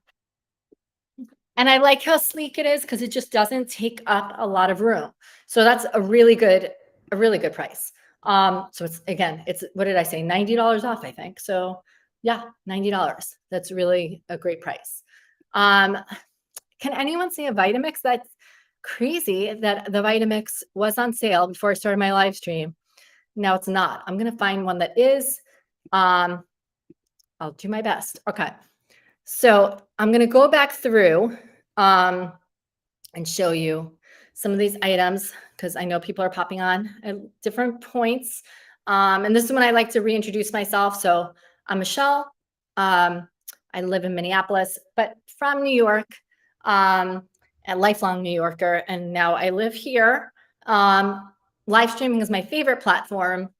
And I like how sleek it is because it just doesn't take up a lot of room. So that's a really good price. So it's again, it's what did I say? $90 off, I think. So yeah, $90. That's really a great price. Um, can anyone see a Vitamix? That's crazy that the Vitamix was on sale before I started my live stream. Now it's not. I'm gonna find one that is. Um, I'll do my best. Okay. So I'm gonna go back through um, and show you some of these items because I know people are popping on at different points. And this is when I like to reintroduce myself. So I'm Michelle. Um, I live in Minneapolis, but from New York, a lifelong New Yorker. And now I live here. Live streaming is my favorite platform.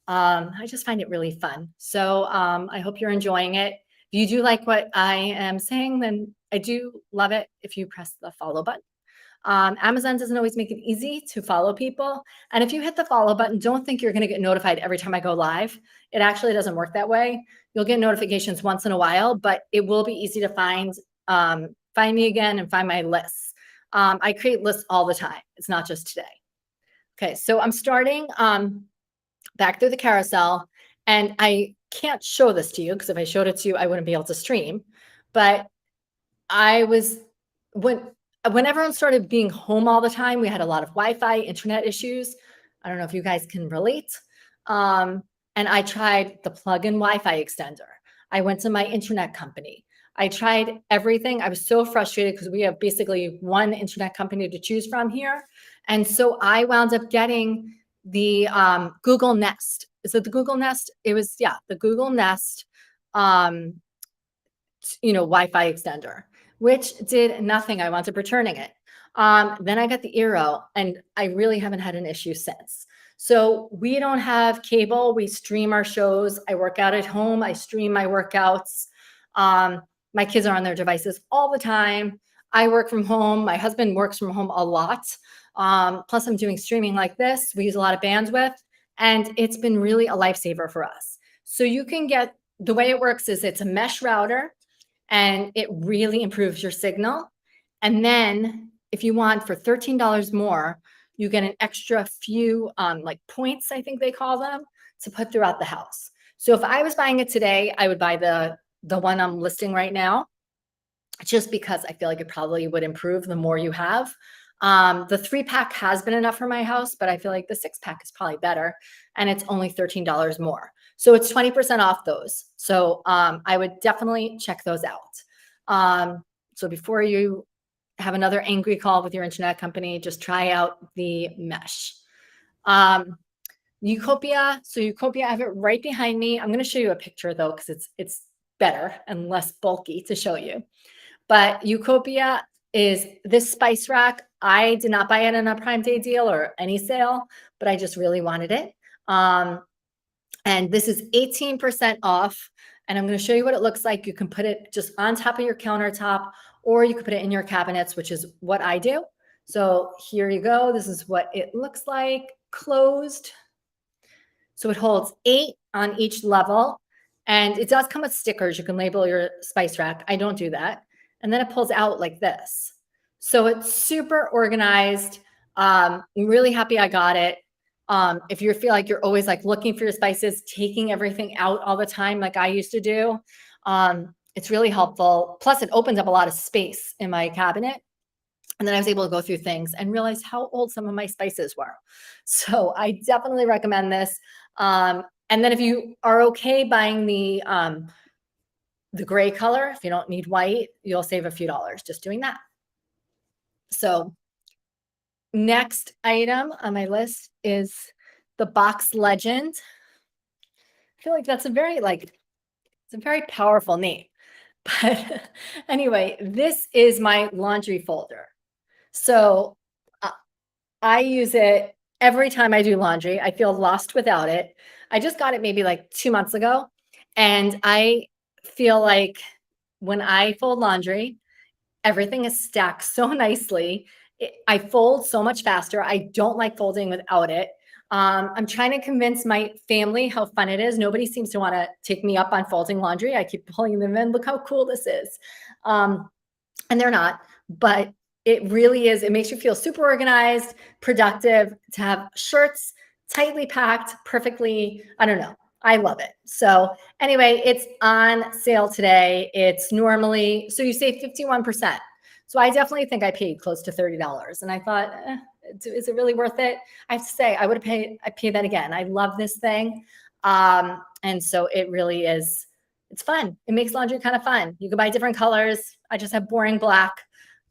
I just find it really fun. So I hope you're enjoying it. If you do like what I am saying, then I do love it if you press the follow button. Amazon doesn't always make it easy to follow people. And if you hit the follow button, don't think you're going to get notified every time I go live. It actually doesn't work that way. You'll get notifications once in a while, but it will be easy to find me again and find my lists. I create lists all the time. It's not just today. Okay, so I'm starting back through the carousel, and I can't show this to you because if I showed it to you, I wouldn't be able to stream. But I was when when everyone started being home all the time, we had a lot of Wi-Fi, internet issues. I don't know if you guys can relate. Um, and I tried the plug-in Wi-Fi extender. I went to my internet company. I tried everything. I was so frustrated because we have basically one internet company to choose from here. And so I wound up getting the Google Nest. Is it the Google Nest? It was, yeah, the Google Nest um, Wi-Fi extender, which did nothing. I wound up returning it. Then I got the Eero, and I really haven't had an issue since. So we don't have cable. We stream our shows. I work out at home. I stream my workouts. My kids are on their devices all the time. I work from home. My husband works from home a lot. Plus, I'm doing streaming like this. We use a lot of bandwidth, and it's been really a lifesaver for us. So you can get the way it works is it's a mesh router and it really improves your signal. And then if you want for $13 more, you get an extra few like points, I think they call them, to put throughout the house. So if I was buying it today, I would buy the one I'm listing right now, just because I feel like it probably would improve the more you have. The 3-pack has been enough for my house, but I feel like the 6-pack is probably better, and it's only $13 more. So it's 20% off those. So I would definitely check those out. So before you have another angry call with your internet company, just try out the mesh. Eucopia. So Eucopia, I have it right behind me. I'm going to show you a picture though, because it's better and less bulky to show you. But Eucopia is this spice rack. I did not buy it in a Prime Day deal or any sale, but I just really wanted it. And this is 18% off. And I'm going to show you what it looks like. You can put it just on top of your countertop, or you can put it in your cabinets, which is what I do. So here you go. This is what it looks like closed. So it holds 8 on each level. And it does come with stickers. You can label your spice rack. I don't do that. And then it pulls out like this. So it's super organized. I'm really happy I got it. If you feel like you're always like looking for your spices, taking everything out all the time, like I used to do, it's really helpful. Plus, it opens up a lot of space in my cabinet. And then I was able to go through things and realize how old some of my spices were. So I definitely recommend this. And then if you are okay buying the gray color, if you don't need white, you'll save a few dollars just doing that. So next item on my list is the Box Legend. I feel like that's a very it's a very powerful name. But anyway, this is my laundry folder. So I use it every time I do laundry. I feel lost without it. I just got it maybe like 2 months ago. And I feel like when I fold laundry, everything is stacked so nicely. I fold so much faster. I don't like folding without it. I'm trying to convince my family how fun it is. Nobody seems to want to take me up on folding laundry. I keep pulling them in. Look how cool this is. And they're not, but it really is. It makes you feel super organized, productive to have shirts tightly packed, perfectly. I don't know. I love it. So anyway, it's on sale today. It's normally, so you save 51%. So I definitely think I paid close to $30. And I thought, is it really worth it? I have to say, I'd pay that again. I love this thing. And so it really is, it's fun. It makes laundry kind of fun. You can buy different colors. I just have boring black,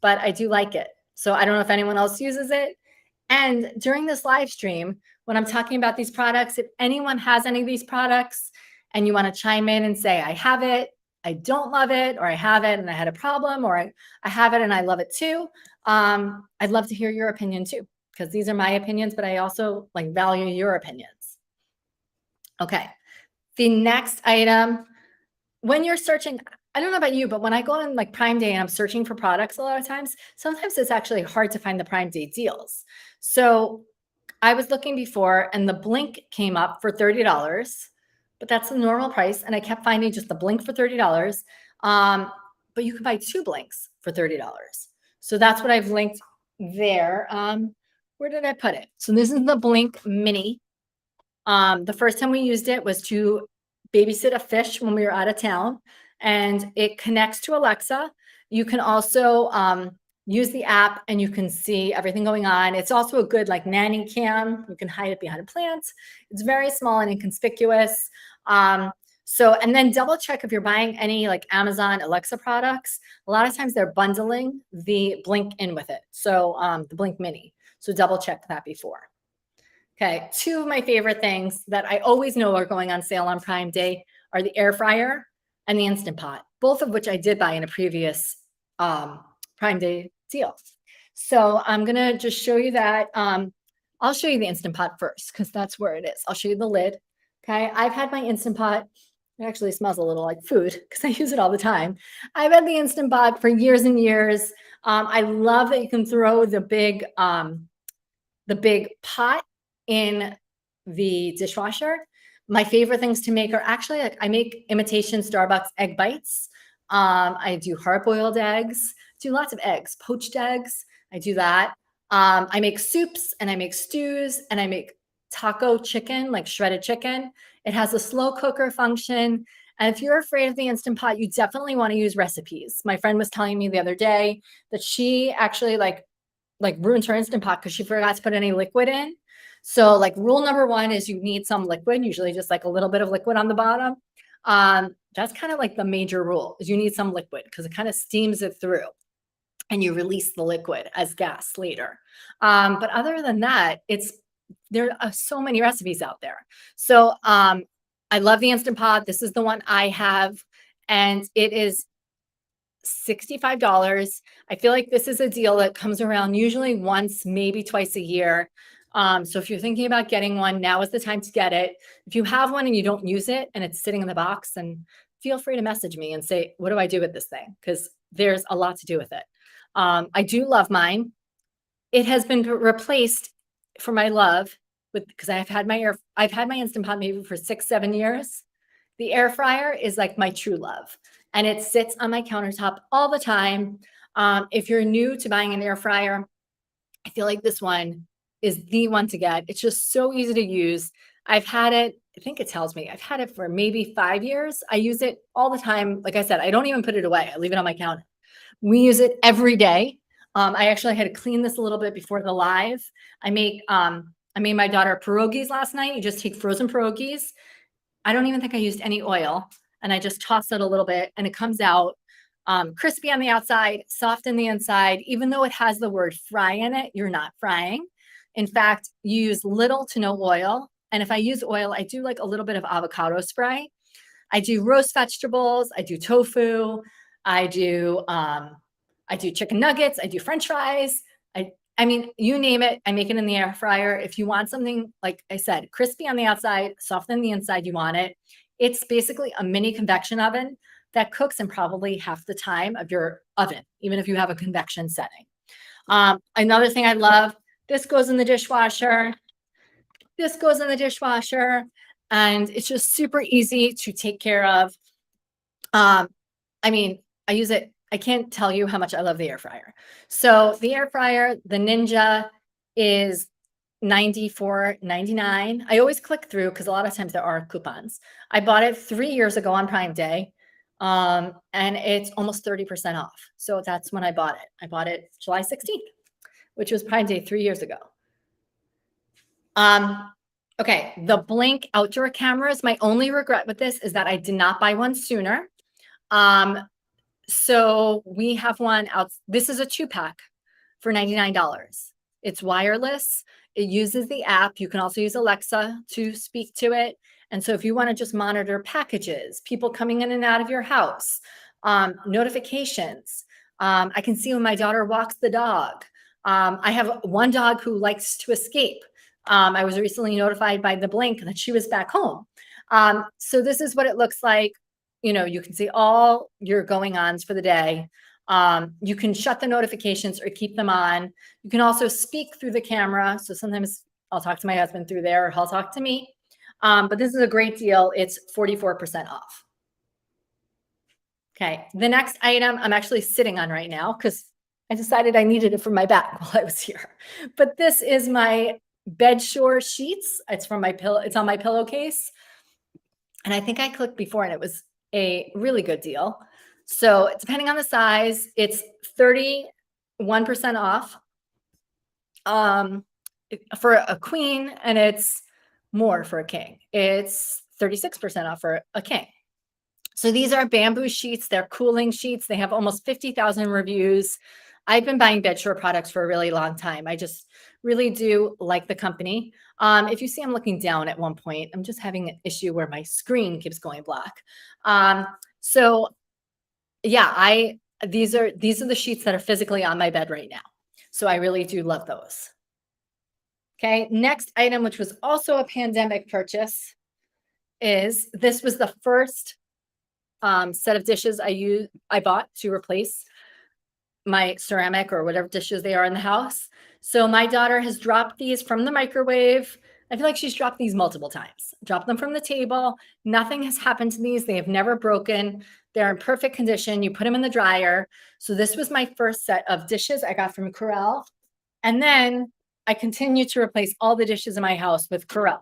but I do like it. So I don't know if anyone else uses it. And during this live stream, when I'm talking about these products, if anyone has any of these products and you want to chime in and say, I have it, I don't love it, or I have it and I had a problem, or I have it and I love it too, I'd love to hear your opinion too, because these are my opinions, but I also like value your opinions. Okay. The next item, when you're searching, I don't know about you, but when I go on like Prime Day and I'm searching for products a lot of times, sometimes it's actually hard to find the Prime Day deals. So I was looking before and the Blink came up for $30, but that's the normal price. And I kept finding just the Blink for $30. But you can buy 2 Blinks for $30. So that's what I've linked there. Where did I put it? So this is the Blink Mini. The first time we used it was to babysit a fish when we were out of town, and it connects to Alexa. You can also use the app and you can see everything going on. It's also a good like nanny cam. You can hide it behind a plant. It's very small and inconspicuous. And then double check if you're buying any like Amazon Alexa products. A lot of times they're bundling the Blink in with it. So the Blink Mini. So double check that before. Okay, 2 of my favorite things that I always know are going on sale on Prime Day are the air fryer and the Instant Pot, both of which I did buy in a previous Prime Day deal. So I'm gonna just show you that. I'll show you the Instant Pot first because that's where it is. I'll show you the lid. Okay, I've had my Instant Pot. It actually smells a little like food because I use it all the time. I've had the Instant Pot for years and years. I love that you can throw the big pot in the dishwasher. My favorite things to make are actually like I make imitation Starbucks egg bites. I do hard-boiled eggs, do lots of eggs, poached eggs. I do that. I make soups and I make stews and I make taco chicken, like shredded chicken. It has a slow cooker function. And if you're afraid of the Instant Pot, you definitely want to use recipes. My friend was telling me the other day that she actually like ruined her Instant Pot because she forgot to put any liquid in. So like rule number 1 is you need some liquid, usually just like a little bit of liquid on the bottom. That's kind of like the major rule is you need some liquid because it kind of steams it through and you release the liquid as gas later. But other than that, there are so many recipes out there. So I love the Instant Pot. This is the one I have, and it is $65. I feel like this is a deal that comes around usually once, maybe twice a year. So if you're thinking about getting one, now is the time to get it. If you have one and you don't use it and it's sitting in the box, then feel free to message me and say, what do I do with this thing? Because there's a lot to do with it. I do love mine. It has been replaced for my love because I've had my Instant Pot maybe for 6-7 years. The air fryer is like my true love, and it sits on my countertop all the time. If you're new to buying an air fryer, I feel like this one is the one to get. It's just so easy to use. I've had it, I think it tells me I've had it for maybe 5 years. I use it all the time. Like I said, I don't even put it away. I leave it on my counter. We use it every day. I actually had to clean this a little bit before the live. I made my daughter pierogies last night. You just take frozen pierogies. I don't even think I used any oil, and I just toss it a little bit, and it comes out crispy on the outside, soft in the inside. Even though it has the word fry in it, you're not frying. In fact, you use little to no oil. And if I use oil, I do like a little bit of avocado spray. I do roast vegetables. I do tofu. I do chicken nuggets. I do French fries. I mean, you name it. I make it in the air fryer. If you want something, like I said, crispy on the outside, soft on the inside, you want it. It's basically a mini convection oven that cooks in probably half the time of your oven, even if you have a convection setting. Another thing I love, this goes in the dishwasher. This goes in the dishwasher, and it's just super easy to take care of. I mean, I use it. I can't tell you how much I love the air fryer. So the air fryer, the Ninja, is $94.99. I always click through because a lot of times there are coupons. I bought it 3 years ago on Prime Day, and it's almost 30% off. So that's when I bought it. I bought it July 16th, which was Prime Day 3 years ago. Okay, the Blink outdoor cameras. My only regret with this is that I did not buy one sooner. So we have one out. This is a 2-pack for $99. It's wireless. It uses the app. You can also use Alexa to speak to it. And so if you want to just monitor packages, people coming in and out of your house, notifications, I can see when my daughter walks the dog. I have one dog who likes to escape. I was recently notified by the Blink that she was back home. So this is what it looks like. You know, you can see all your going-ons for the day. You can shut the notifications or keep them on. You can also speak through the camera. So sometimes I'll talk to my husband through there, or he'll talk to me. But this is a great deal. It's 44% off. Okay, the next item I'm actually sitting on right now because I decided I needed it for my back while I was here. But this is my Bedshore sheets. It's from my pillow. It's on my pillowcase. And I think I clicked before and it was a really good deal. So depending on the size, it's 31% off for a queen, and it's more for a king. It's 36% off for a king. So these are bamboo sheets. They're cooling sheets. They have almost 50,000 reviews. I've been buying Bedshore products for a really long time. I just really do like the company. If you see I'm looking down at one point, I'm just having an issue where my screen keeps going black. So yeah, these are the sheets that are physically on my bed right now. So I really do love those. Okay, next item, which was also a pandemic purchase, is this was the first set of dishes I bought to replace my ceramic or whatever dishes they are in the house. So my daughter has dropped these from the microwave. I feel like she's dropped these multiple times. Dropped them from the table. Nothing has happened to these. They have never broken. They're in perfect condition. You put them in the dryer. So this was my first set of dishes I got from Corel. And then I continue to replace all the dishes in my house with Corel.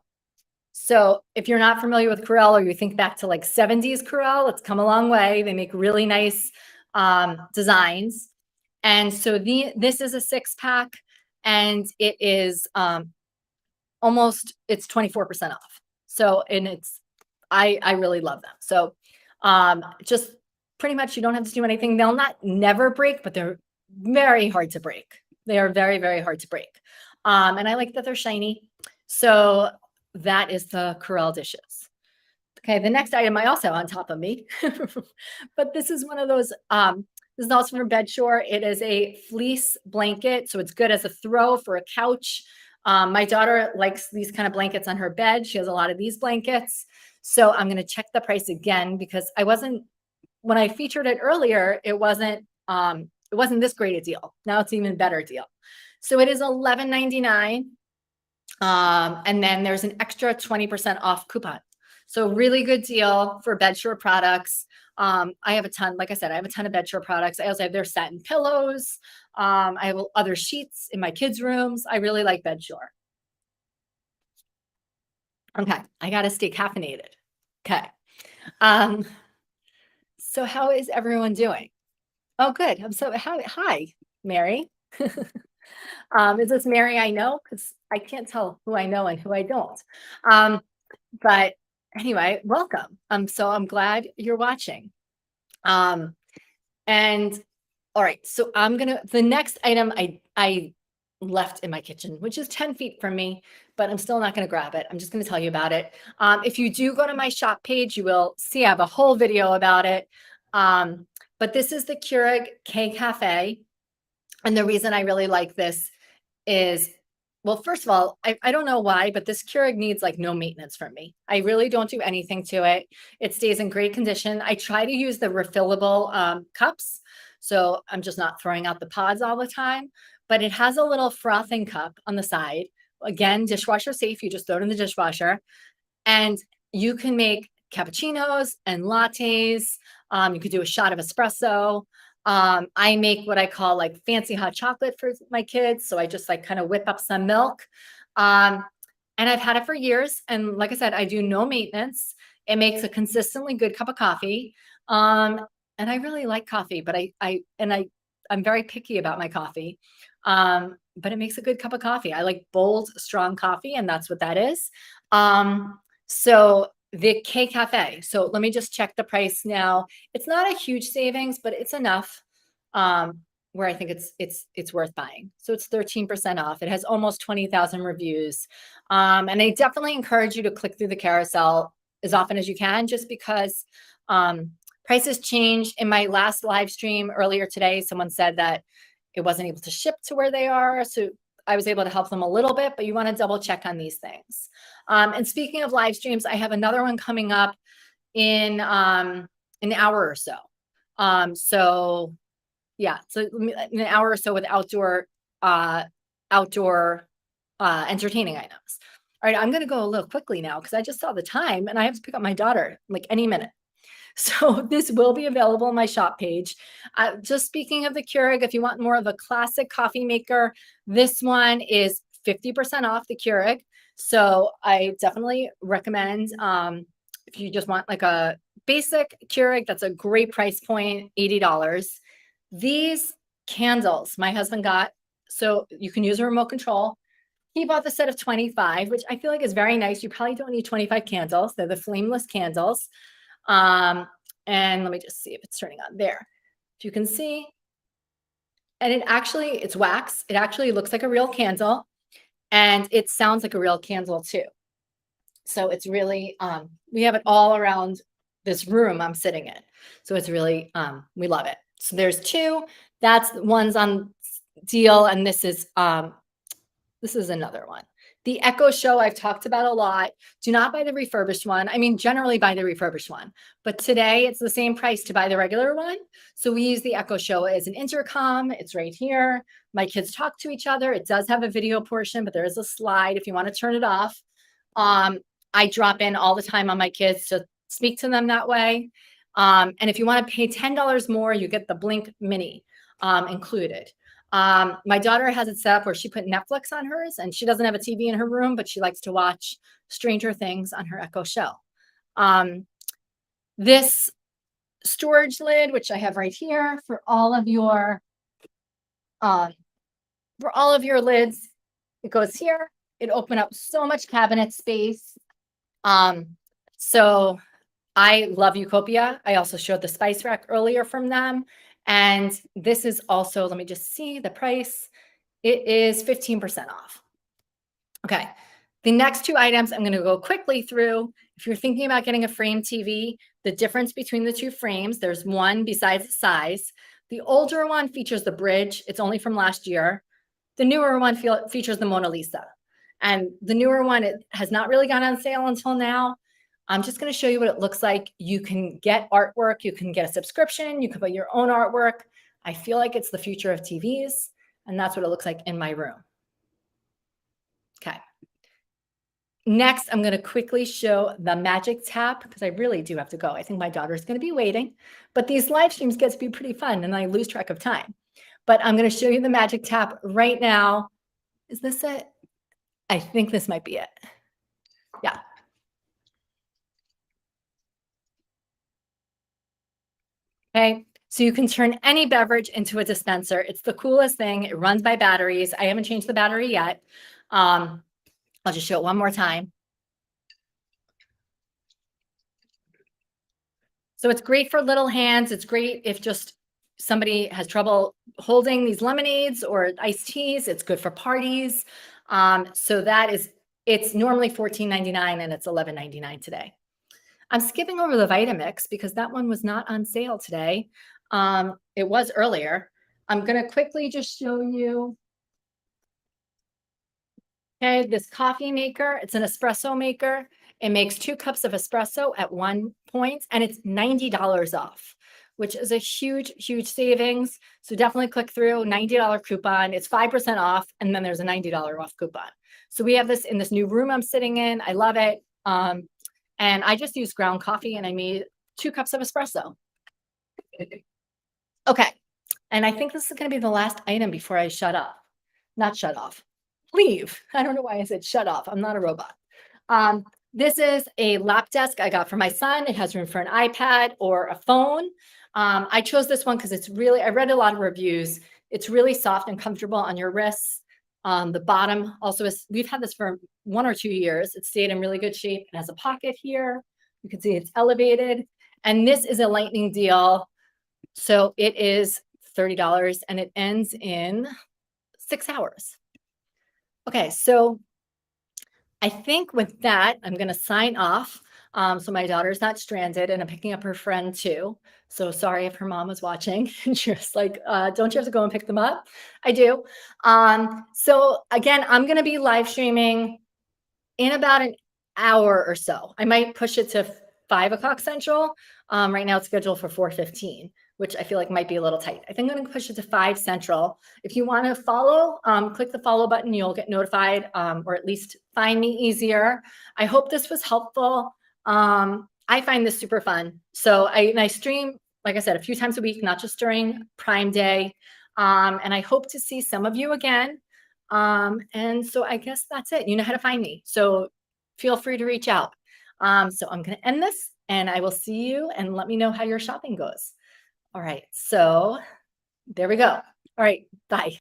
So if you're not familiar with Corel, or you think back to like 70s Corel, it's come a long way. They make really nice designs. And so this is a 6-pack, and it is it's 24% off. So, and I really love them. So just pretty much you don't have to do anything. They'll never break, but they're very hard to break. They are very, very hard to break. And I like that they're shiny. So that is the Corel dishes. Okay, the next item I also have on top of me, but this is one of those, this is also from Bedshore. It is a fleece blanket, so it's good as a throw for a couch. My daughter likes these kind of blankets on her bed. She has a lot of these blankets. So I'm going to check the price again because when I featured it earlier, it wasn't this great a deal. Now it's an even better deal. So it is $11.99. And then there's an extra 20% off coupon. So really good deal for Bedshore products. I have a ton, like I said, I have a ton of Bedshore products. I also have their satin pillows. I have other sheets in my kids' rooms. I really like Bedshore. Okay, I got to stay caffeinated. Okay. Um, so how is everyone doing? Oh, good. I'm so hi, Mary. Is this Mary I know? Because I can't tell who I know and who I don't. Um, but anyway, welcome. So I'm glad you're watching. Um, and all right, so the next item I left in my kitchen, which is 10 feet from me, but I'm still not gonna grab it. I'm just gonna tell you about it. If you do go to my shop page, you will see I have a whole video about it. Um, but this is the Keurig K Cafe. And the reason I really like this is, well, first of all, I don't know why, but this Keurig needs like no maintenance from me. I really don't do anything to it. It stays in great condition. I try to use the refillable cups, so I'm just not throwing out the pods all the time. But it has a little frothing cup on the side. Again, dishwasher safe. You just throw it in the dishwasher, and you can make cappuccinos and lattes. You could do a shot of espresso. I make what I call like fancy hot chocolate for my kids. So I just like kind of whip up some milk. Um, and I've had it for years. And like I said, I do no maintenance. It makes a consistently good cup of coffee. Um, and I really like coffee, but I'm very picky about my coffee. But it makes a good cup of coffee. I like bold, strong coffee, and that's what that is. So the K Cafe. So let me just check the price now. It's not a huge savings, but it's enough where I think it's worth buying. So it's 13% off. It has almost 20,000 reviews. And I definitely encourage you to click through the carousel as often as you can, just because prices change. In my last live stream earlier today, someone said that it wasn't able to ship to where they are. So I was able to help them a little bit, but you want to double check on these things. And speaking of live streams, I have another one coming up in an hour or so. So yeah, so in an hour or so with outdoor entertaining items. All right, I'm going to go a little quickly now because I just saw the time and I have to pick up my daughter like any minute. So this will be available on my shop page. Just speaking of the Keurig, if you want more of a classic coffee maker, this one is 50% off the Keurig. So I definitely recommend if you just want like a basic Keurig, that's a great price point, $80. These candles my husband got, so you can use a remote control. He bought the set of 25, which I feel like is very nice. You probably don't need 25 candles. They're the flameless candles. And let me just see if it's turning on there. If you can see, and it's wax. It actually looks like a real candle and it sounds like a real candle too. So it's really, we have it all around this room I'm sitting in. So it's really, we love it. So there's two, that's one's on deal. And this is another one. The Echo Show I've talked about a lot. Do not buy the refurbished one. I mean, generally buy the refurbished one, but today it's the same price to buy the regular one. So we use the Echo Show as an intercom. It's right here. My kids talk to each other. It does have a video portion, but there is a slide if you want to turn it off. I drop in all the time on my kids to speak to them that way. And if you want to pay $10 more, you get the Blink Mini included. My daughter has it set up where she put Netflix on hers and she doesn't have a TV in her room, but she likes to watch Stranger Things on her Echo Show. This storage lid, which I have right here for all of your lids, it goes here. It opened up so much cabinet space. So I love Eucopia. I also showed the spice rack earlier from them. And this is also, let me just see the price. It is 15% off. Okay. The next two items I'm going to go quickly through. If you're thinking about getting a frame TV, the difference between the two frames, there's one besides the size. The older one features the bridge. It's only from last year. The newer one features the Mona Lisa. And the newer one, it has not really gone on sale until now. I'm just going to show you what it looks like. You can get artwork. You can get a subscription. You can put your own artwork. I feel like it's the future of TVs. And that's what it looks like in my room. Okay. next, I'm going to quickly show the magic tap because I really do have to go. I think my daughter's going to be waiting, but these live streams get to be pretty fun and I lose track of time. But I'm going to show you the magic tap right now. Is this it? I think this might be it. Yeah. Okay. So you can turn any beverage into a dispenser. It's the coolest thing. It runs by batteries. I haven't changed the battery yet. I'll just show it one more time. So it's great for little hands. It's great if just somebody has trouble holding these lemonades or iced teas. It's good for parties. So it's normally $14.99 and it's $11.99 today. I'm skipping over the Vitamix because that one was not on sale today. It was earlier. I'm going to quickly just show you. Okay, this coffee maker, it's an espresso maker. It makes 2 cups of espresso at one point, and it's $90 off, which is a huge, huge savings. So definitely click through, $90 coupon. It's 5% off, and then there's a $90 off coupon. So we have this in this new room I'm sitting in. I love it. And I just used ground coffee, and I made 2 cups of espresso. Okay, and I think this is going to be the last item before I shut off. Not shut off. Leave. I don't know why I said shut off. I'm not a robot. This is a lap desk I got for my son. It has room for an iPad or a phone. I chose this one because I read a lot of reviews. It's really soft and comfortable on your wrists. The bottom also we've had this for 1 or 2 years. It stayed in really good shape. It has a pocket here. You can see it's elevated. And this is a lightning deal. So it is $30 and it ends in 6 hours. Okay, so I think with that, I'm going to sign off. So my daughter's not stranded and I'm picking up her friend too. So sorry if her mom was watching and she was like, don't you have to go and pick them up? I do. So again, I'm going to be live streaming in about an hour or so. I might push it to 5 o'clock Central. Right now it's scheduled for 4:15, which I feel like might be a little tight. I think I'm going to push it to 5 Central. If you want to follow, click the follow button. You'll get notified or at least find me easier. I hope this was helpful. I find this super fun. So I stream, like I said, a few times a week, not just during Prime Day. And I hope to see some of you again. And so I guess that's it. You know how to find me. So feel free to reach out. So I'm going to end this and I will see you and let me know how your shopping goes. All right. So there we go. All right. Bye.